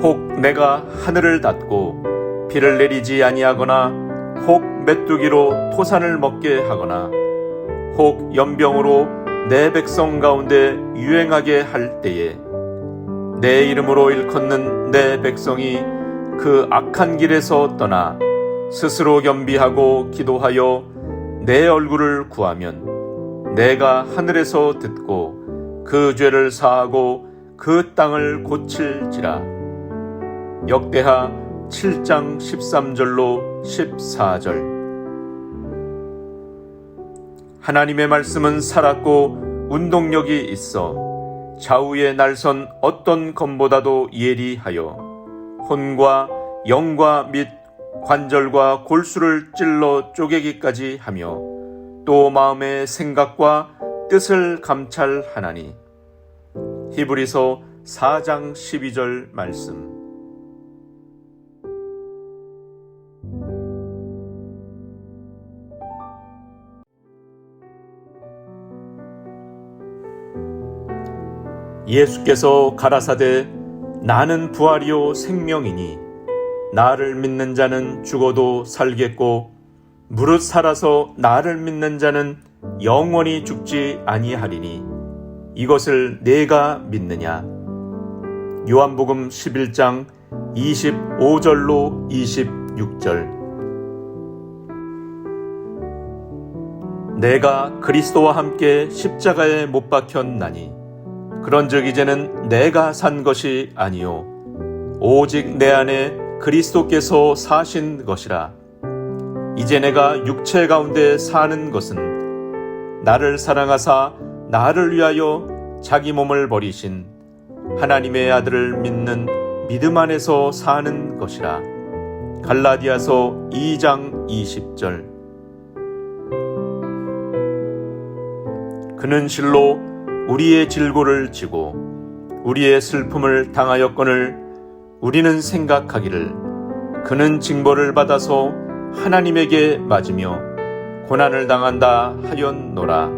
혹 내가 하늘을 닫고 비를 내리지 아니하거나 혹 메뚜기로 토산을 먹게 하거나 혹 연병으로 내 백성 가운데 유행하게 할 때에 내 이름으로 일컫는 내 백성이 그 악한 길에서 떠나 스스로 겸비하고 기도하여 내 얼굴을 구하면 내가 하늘에서 듣고 그 죄를 사하고 그 땅을 고칠지라. 역대하 7장 13절로 14절. 하나님의 말씀은 살았고 운동력이 있어 좌우의 날선 어떤 검보다도 예리하여 혼과 영과 및 관절과 골수를 찔러 쪼개기까지 하며 또 마음의 생각과 뜻을 감찰하나니. 히브리서 4장 12절 말씀. 예수께서 가라사대 나는 부활이요 생명이니 나를 믿는 자는 죽어도 살겠고 무릇 살아서 나를 믿는 자는 영원히 죽지 아니하리니 이것을 내가 믿느냐. 요한복음 11장 25절로 26절. 내가 그리스도와 함께 십자가에 못 박혔나니 그런즉 이제는 내가 산 것이 아니요 오직 내 안에 그리스도께서 사신 것이라. 이제 내가 육체 가운데 사는 것은 나를 사랑하사 나를 위하여 자기 몸을 버리신 하나님의 아들을 믿는 믿음 안에서 사는 것이라. 갈라디아서 2장 20절. 그는 실로 우리의 질고를 지고 우리의 슬픔을 당하였거늘 우리는 생각하기를 그는 징벌을 받아서 하나님에게 맞으며 고난을 당한다 하였노라.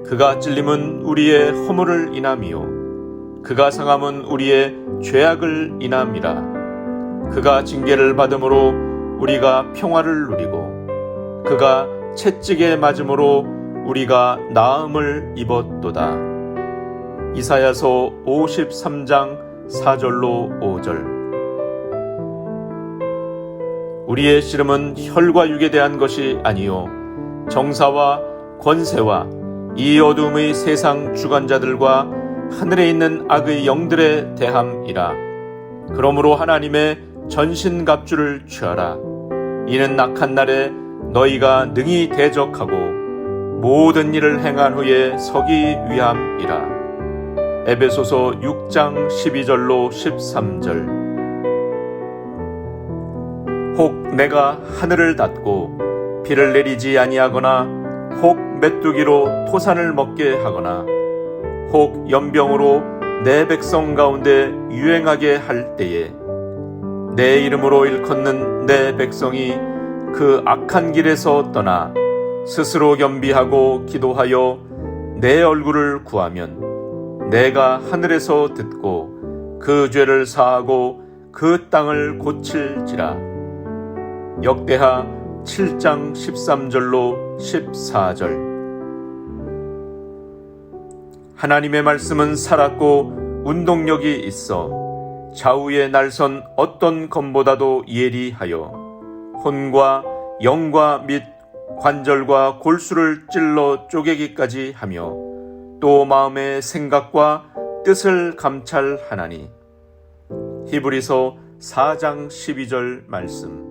그가 찔림은 우리의 허물을 인함이요 그가 상함은 우리의 죄악을 인함이라. 그가 징계를 받음으로 우리가 평화를 누리고 그가 채찍에 맞음으로 우리가 나음을 입었도다. 이사야서 53장 4절로 5절. 우리의 씨름은 혈과 육에 대한 것이 아니요 정사와 권세와 이 어둠의 세상 주관자들과 하늘에 있는 악의 영들에 대함이라. 그러므로 하나님의 전신갑주를 취하라. 이는 악한 날에 너희가 능히 대적하고 모든 일을 행한 후에 서기 위함이라. 에베소서 6장 12절로 13절. 혹 내가 하늘을 닫고 비를 내리지 아니하거나 혹 메뚜기로 토산을 먹게 하거나 혹 연병으로 내 백성 가운데 유행하게 할 때에 내 이름으로 일컫는 내 백성이 그 악한 길에서 떠나 스스로 겸비하고 기도하여 내 얼굴을 구하면 내가 하늘에서 듣고 그 죄를 사하고 그 땅을 고칠지라. 역대하 7장 13절로 14절. 하나님의 말씀은 살았고 운동력이 있어 좌우의 날선 어떤 검보다도 예리하여 혼과 영과 및 관절과 골수를 찔러 쪼개기까지 하며 또 마음의 생각과 뜻을 감찰하나니. 히브리서 4장 12절 말씀.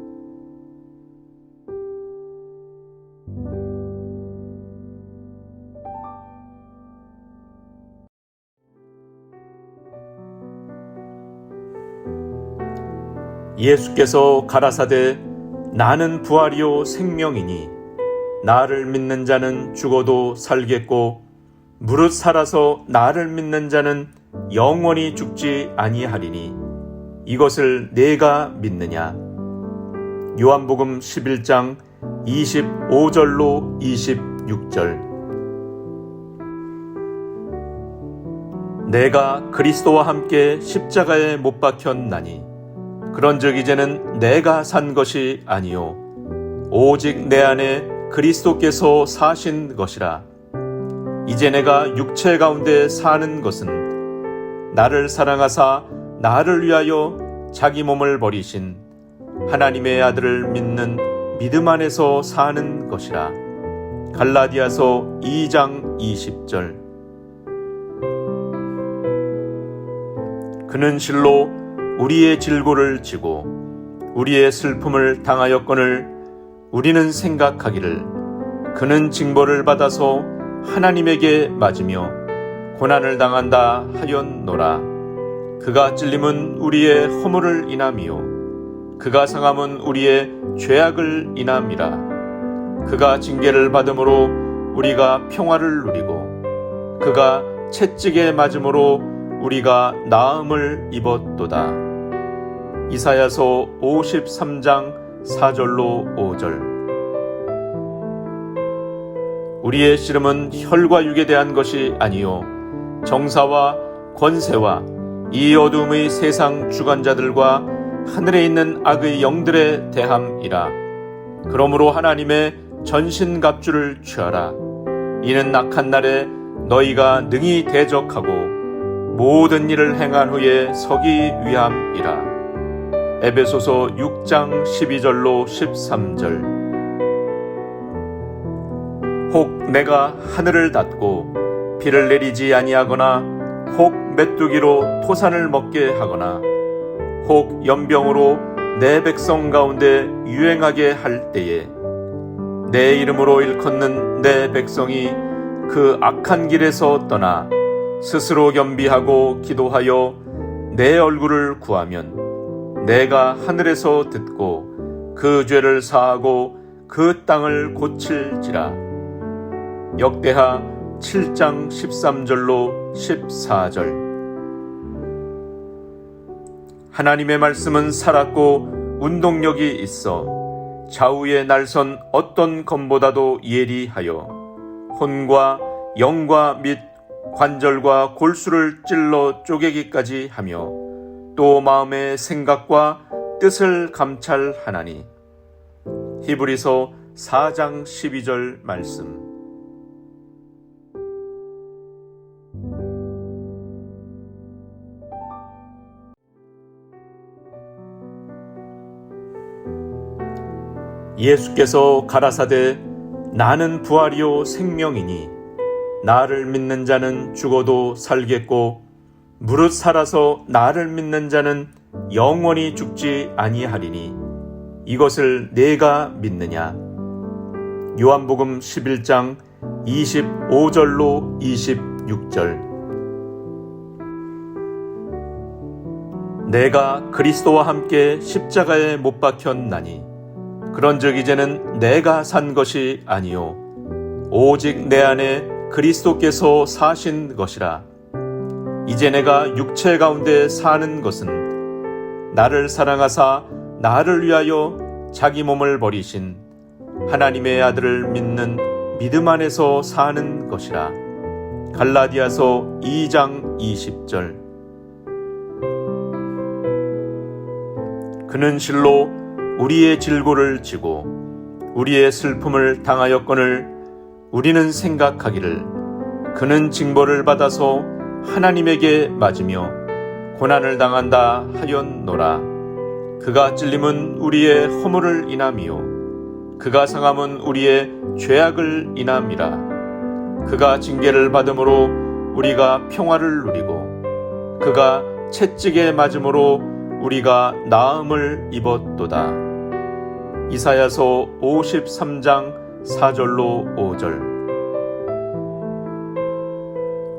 예수께서 가라사대 나는 부활이요 생명이니 나를 믿는 자는 죽어도 살겠고 무릇 살아서 나를 믿는 자는 영원히 죽지 아니하리니 이것을 내가 믿느냐. 요한복음 11장 25절로 26절. 내가 그리스도와 함께 십자가에 못 박혔나니 그런즉 이제는 내가 산 것이 아니요 오직 내 안에 그리스도께서 사신 것이라. 이제 내가 육체 가운데 사는 것은 나를 사랑하사 나를 위하여 자기 몸을 버리신 하나님의 아들을 믿는 믿음 안에서 사는 것이라. 갈라디아서 2장 20절. 그는 실로 우리의 질고를 지고 우리의 슬픔을 당하였거늘 우리는 생각하기를 그는 징벌을 받아서 하나님에게 맞으며 고난을 당한다 하였노라. 그가 찔림은 우리의 허물을 인함이요 그가 상함은 우리의 죄악을 인함이라. 그가 징계를 받음으로 우리가 평화를 누리고 그가 채찍에 맞음으로 우리가 나음을 입었도다. 이사야서 53장 4절로 5절. 우리의 씨름은 혈과 육에 대한 것이 아니요 정사와 권세와 이 어둠의 세상 주관자들과 하늘에 있는 악의 영들에 대함이라. 그러므로 하나님의 전신갑주를 취하라. 이는 악한 날에 너희가 능히 대적하고 모든 일을 행한 후에 서기 위함이라. 에베소서 6장 12절로 13절. 혹 내가 하늘을 닫고 비를 내리지 아니하거나 혹 메뚜기로 토산을 먹게 하거나 혹 연병으로 내 백성 가운데 유행하게 할 때에 내 이름으로 일컫는 내 백성이 그 악한 길에서 떠나 스스로 겸비하고 기도하여 내 얼굴을 구하면 내가 하늘에서 듣고 그 죄를 사하고 그 땅을 고칠지라. 역대하 7장 13절로 14절. 하나님의 말씀은 살았고 운동력이 있어 좌우의 날선 어떤 검보다도 예리하여 혼과 영과 및 관절과 골수를 찔러 쪼개기까지 하며 또 마음의 생각과 뜻을 감찰하나니. 히브리서 4장 12절 말씀. 예수께서 가라사대 나는 부활이요 생명이니 나를 믿는 자는 죽어도 살겠고 무릇 살아서 나를 믿는 자는 영원히 죽지 아니하리니 이것을 내가 믿느냐. 요한복음 11장 25절로 26절. 내가 그리스도와 함께 십자가에 못 박혔나니 그런즉 이제는 내가 산 것이 아니요 오직 내 안에 그리스도께서 사신 것이라. 이제 내가 육체 가운데 사는 것은 나를 사랑하사 나를 위하여 자기 몸을 버리신 하나님의 아들을 믿는 믿음 안에서 사는 것이라. 갈라디아서 2장 20절. 그는 실로 우리의 질고를 지고 우리의 슬픔을 당하였거늘 우리는 생각하기를 그는 징벌을 받아서 하나님에게 맞으며 고난을 당한다 하였노라. 그가 찔림은 우리의 허물을 인함이요 그가 상함은 우리의 죄악을 인함이라. 그가 징계를 받음으로 우리가 평화를 누리고 그가 채찍에 맞음으로 우리가 나음을 입었도다. 이사야서 53장 4절로 5절.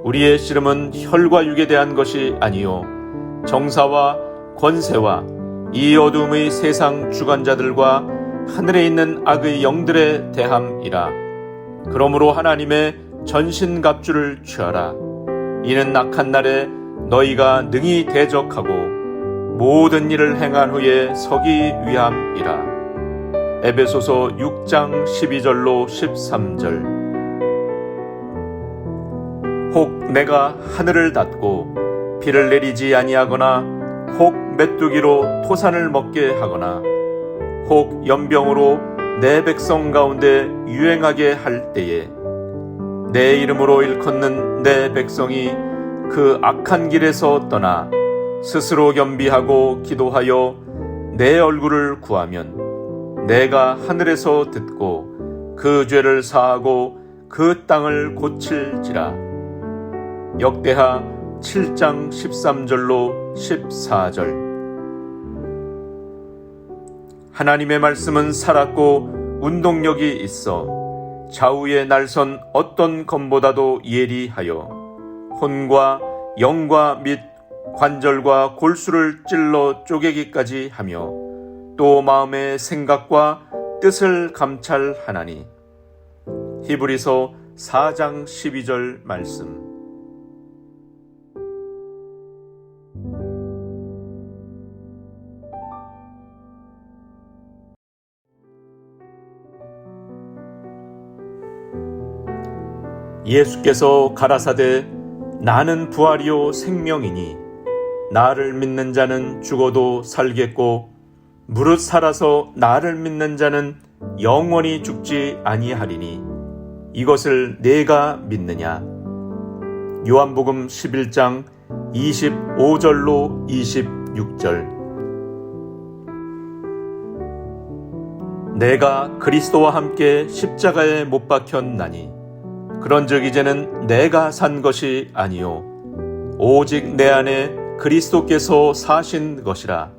우리의 씨름은 혈과 육에 대한 것이 아니요 정사와 권세와 이 어둠의 세상 주관자들과 하늘에 있는 악의 영들에 대함이라. 그러므로 하나님의 전신갑주를 취하라. 이는 악한 날에 너희가 능히 대적하고 모든 일을 행한 후에 서기 위함이라. 에베소서 6장 12절로 13절. 혹 내가 하늘을 닫고 비를 내리지 아니하거나 혹 메뚜기로 토산을 먹게 하거나 혹 연병으로 내 백성 가운데 유행하게 할 때에 내 이름으로 일컫는 내 백성이 그 악한 길에서 떠나 스스로 겸비하고 기도하여 내 얼굴을 구하면 내가 하늘에서 듣고 그 죄를 사하고 그 땅을 고칠지라. 역대하 7장 13절로 14절. 하나님의 말씀은 살았고 운동력이 있어 좌우의 날선 어떤 검보다도 예리하여 혼과 영과 및 관절과 골수를 찔러 쪼개기까지 하며 또 마음의 생각과 뜻을 감찰하나니. 히브리서 4장 12절 말씀. 예수께서 가라사대 나는 부활이요 생명이니 나를 믿는 자는 죽어도 살겠고 무릇 살아서 나를 믿는 자는 영원히 죽지 아니하리니 이것을 내가 믿느냐. 요한복음 11장 25절로 26절. 내가 그리스도와 함께 십자가에 못 박혔나니 그런즉 이제는 내가 산 것이 아니요 오직 내 안에 그리스도께서 사신 것이라.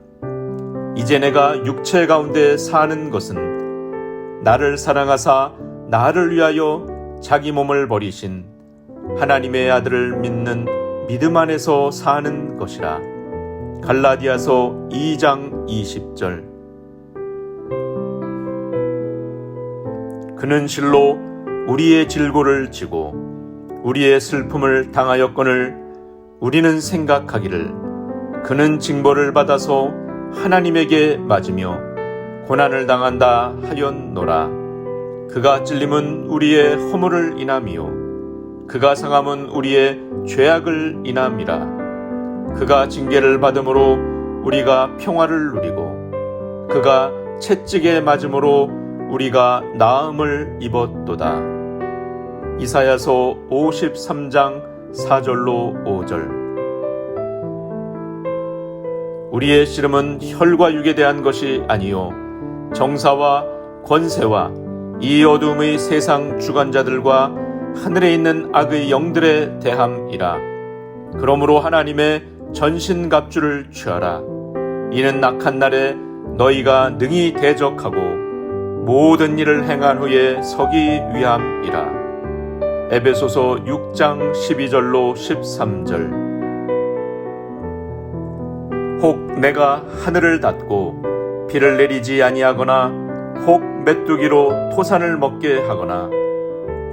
이제 내가 육체 가운데 사는 것은 나를 사랑하사 나를 위하여 자기 몸을 버리신 하나님의 아들을 믿는 믿음 안에서 사는 것이라. 갈라디아서 2장 20절. 그는 실로 우리의 질고를 지고 우리의 슬픔을 당하였거늘 우리는 생각하기를 그는 징벌을 받아서 하나님에게 맞으며 고난을 당한다 하였노라. 그가 찔림은 우리의 허물을 인함이요 그가 상함은 우리의 죄악을 인함이라. 그가 징계를 받음으로 우리가 평화를 누리고 그가 채찍에 맞음으로 우리가 나음을 입었도다. 이사야서 53장 4절로 5절. 우리의 씨름은 혈과 육에 대한 것이 아니요 정사와 권세와 이 어둠의 세상 주관자들과 하늘에 있는 악의 영들에 대함이라. 그러므로 하나님의 전신갑주를 취하라. 이는 악한 날에 너희가 능히 대적하고 모든 일을 행한 후에 서기 위함이라. 에베소서 6장 12절로 13절. 혹 내가 하늘을 닫고 비를 내리지 아니하거나 혹 메뚜기로 토산을 먹게 하거나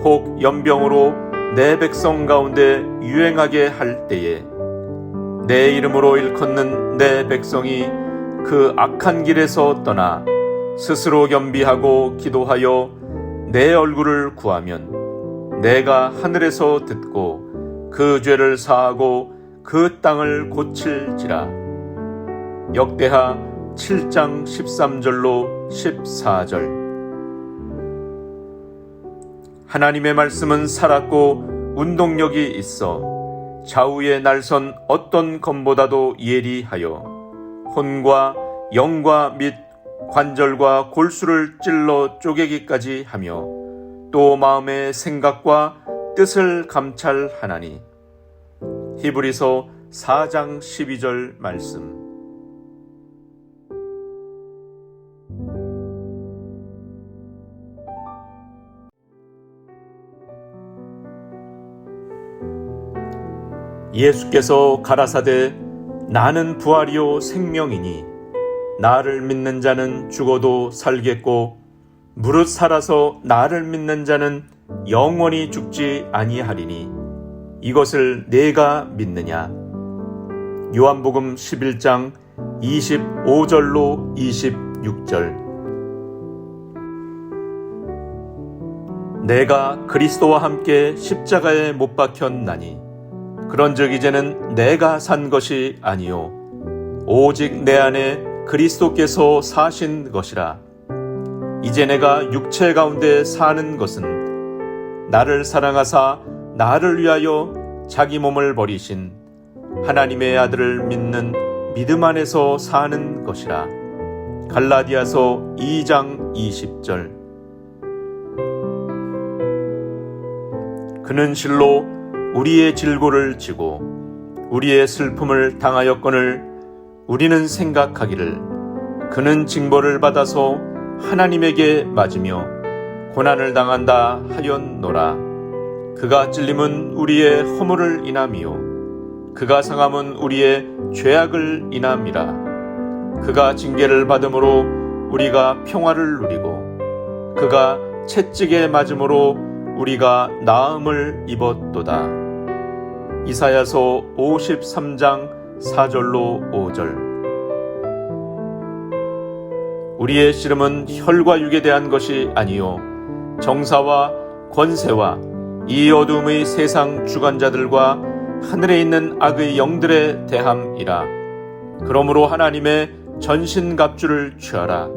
혹 연병으로 내 백성 가운데 유행하게 할 때에 내 이름으로 일컫는 내 백성이 그 악한 길에서 떠나 스스로 겸비하고 기도하여 내 얼굴을 구하면 내가 하늘에서 듣고 그 죄를 사하고 그 땅을 고칠지라. 역대하 7장 13절로 14절. 하나님의 말씀은 살았고 운동력이 있어 좌우의 날선 어떤 검보다도 예리하여 혼과 영과 및 관절과 골수를 찔러 쪼개기까지 하며 또 마음의 생각과 뜻을 감찰하나니. 히브리서 4장 12절 말씀. 예수께서 가라사대 나는 부활이요 생명이니 나를 믿는 자는 죽어도 살겠고 무릇 살아서 나를 믿는 자는 영원히 죽지 아니하리니 이것을 내가 믿느냐. 요한복음 11장 25절로 26절. 내가 그리스도와 함께 십자가에 못 박혔나니 그런즉 이제는 내가 산 것이 아니요 오직 내 안에 그리스도께서 사신 것이라. 이제 내가 육체 가운데 사는 것은 나를 사랑하사 나를 위하여 자기 몸을 버리신 하나님의 아들을 믿는 믿음 안에서 사는 것이라. 갈라디아서 2장 20절. 그는 실로 우리의 질고를 지고 우리의 슬픔을 당하였거늘 우리는 생각하기를 그는 징벌을 받아서 하나님에게 맞으며 고난을 당한다 하였노라. 그가 찔림은 우리의 허물을 인함이요 그가 상함은 우리의 죄악을 인함이라. 그가 징계를 받음으로 우리가 평화를 누리고 그가 채찍에 맞음으로 우리가 나음을 입었도다. 이사야서 53장 4절로 5절. 우리의 씨름은 혈과 육에 대한 것이 아니요 정사와 권세와 이 어둠의 세상 주관자들과 하늘에 있는 악의 영들에 대함이라. 그러므로 하나님의 전신갑주를 취하라.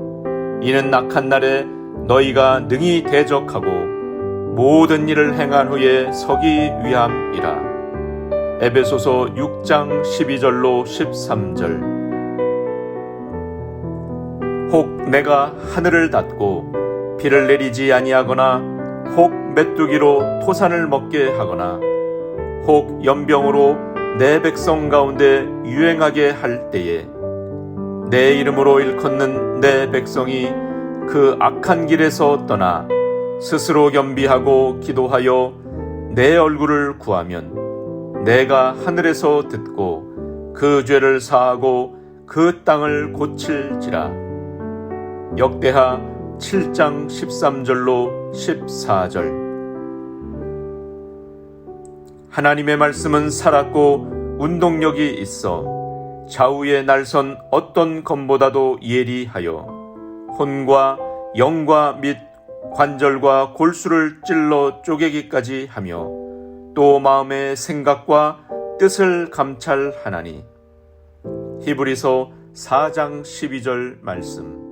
이는 악한 날에 너희가 능히 대적하고 모든 일을 행한 후에 서기 위함이라. 에베소서 6장 12절로 13절. 혹 내가 하늘을 닫고 비를 내리지 아니하거나 혹 메뚜기로 토산을 먹게 하거나 혹 연병으로 내 백성 가운데 유행하게 할 때에 내 이름으로 일컫는 내 백성이 그 악한 길에서 떠나 스스로 겸비하고 기도하여 내 얼굴을 구하면 내가 하늘에서 듣고 그 죄를 사하고 그 땅을 고칠지라. 역대하 7장 13절로 14절. 하나님의 말씀은 살았고 운동력이 있어 좌우의 날선 어떤 검보다도 예리하여 혼과 영과 및 관절과 골수를 찔러 쪼개기까지 하며 또 마음의 생각과 뜻을 감찰하나니. 히브리서 4장 12절 말씀.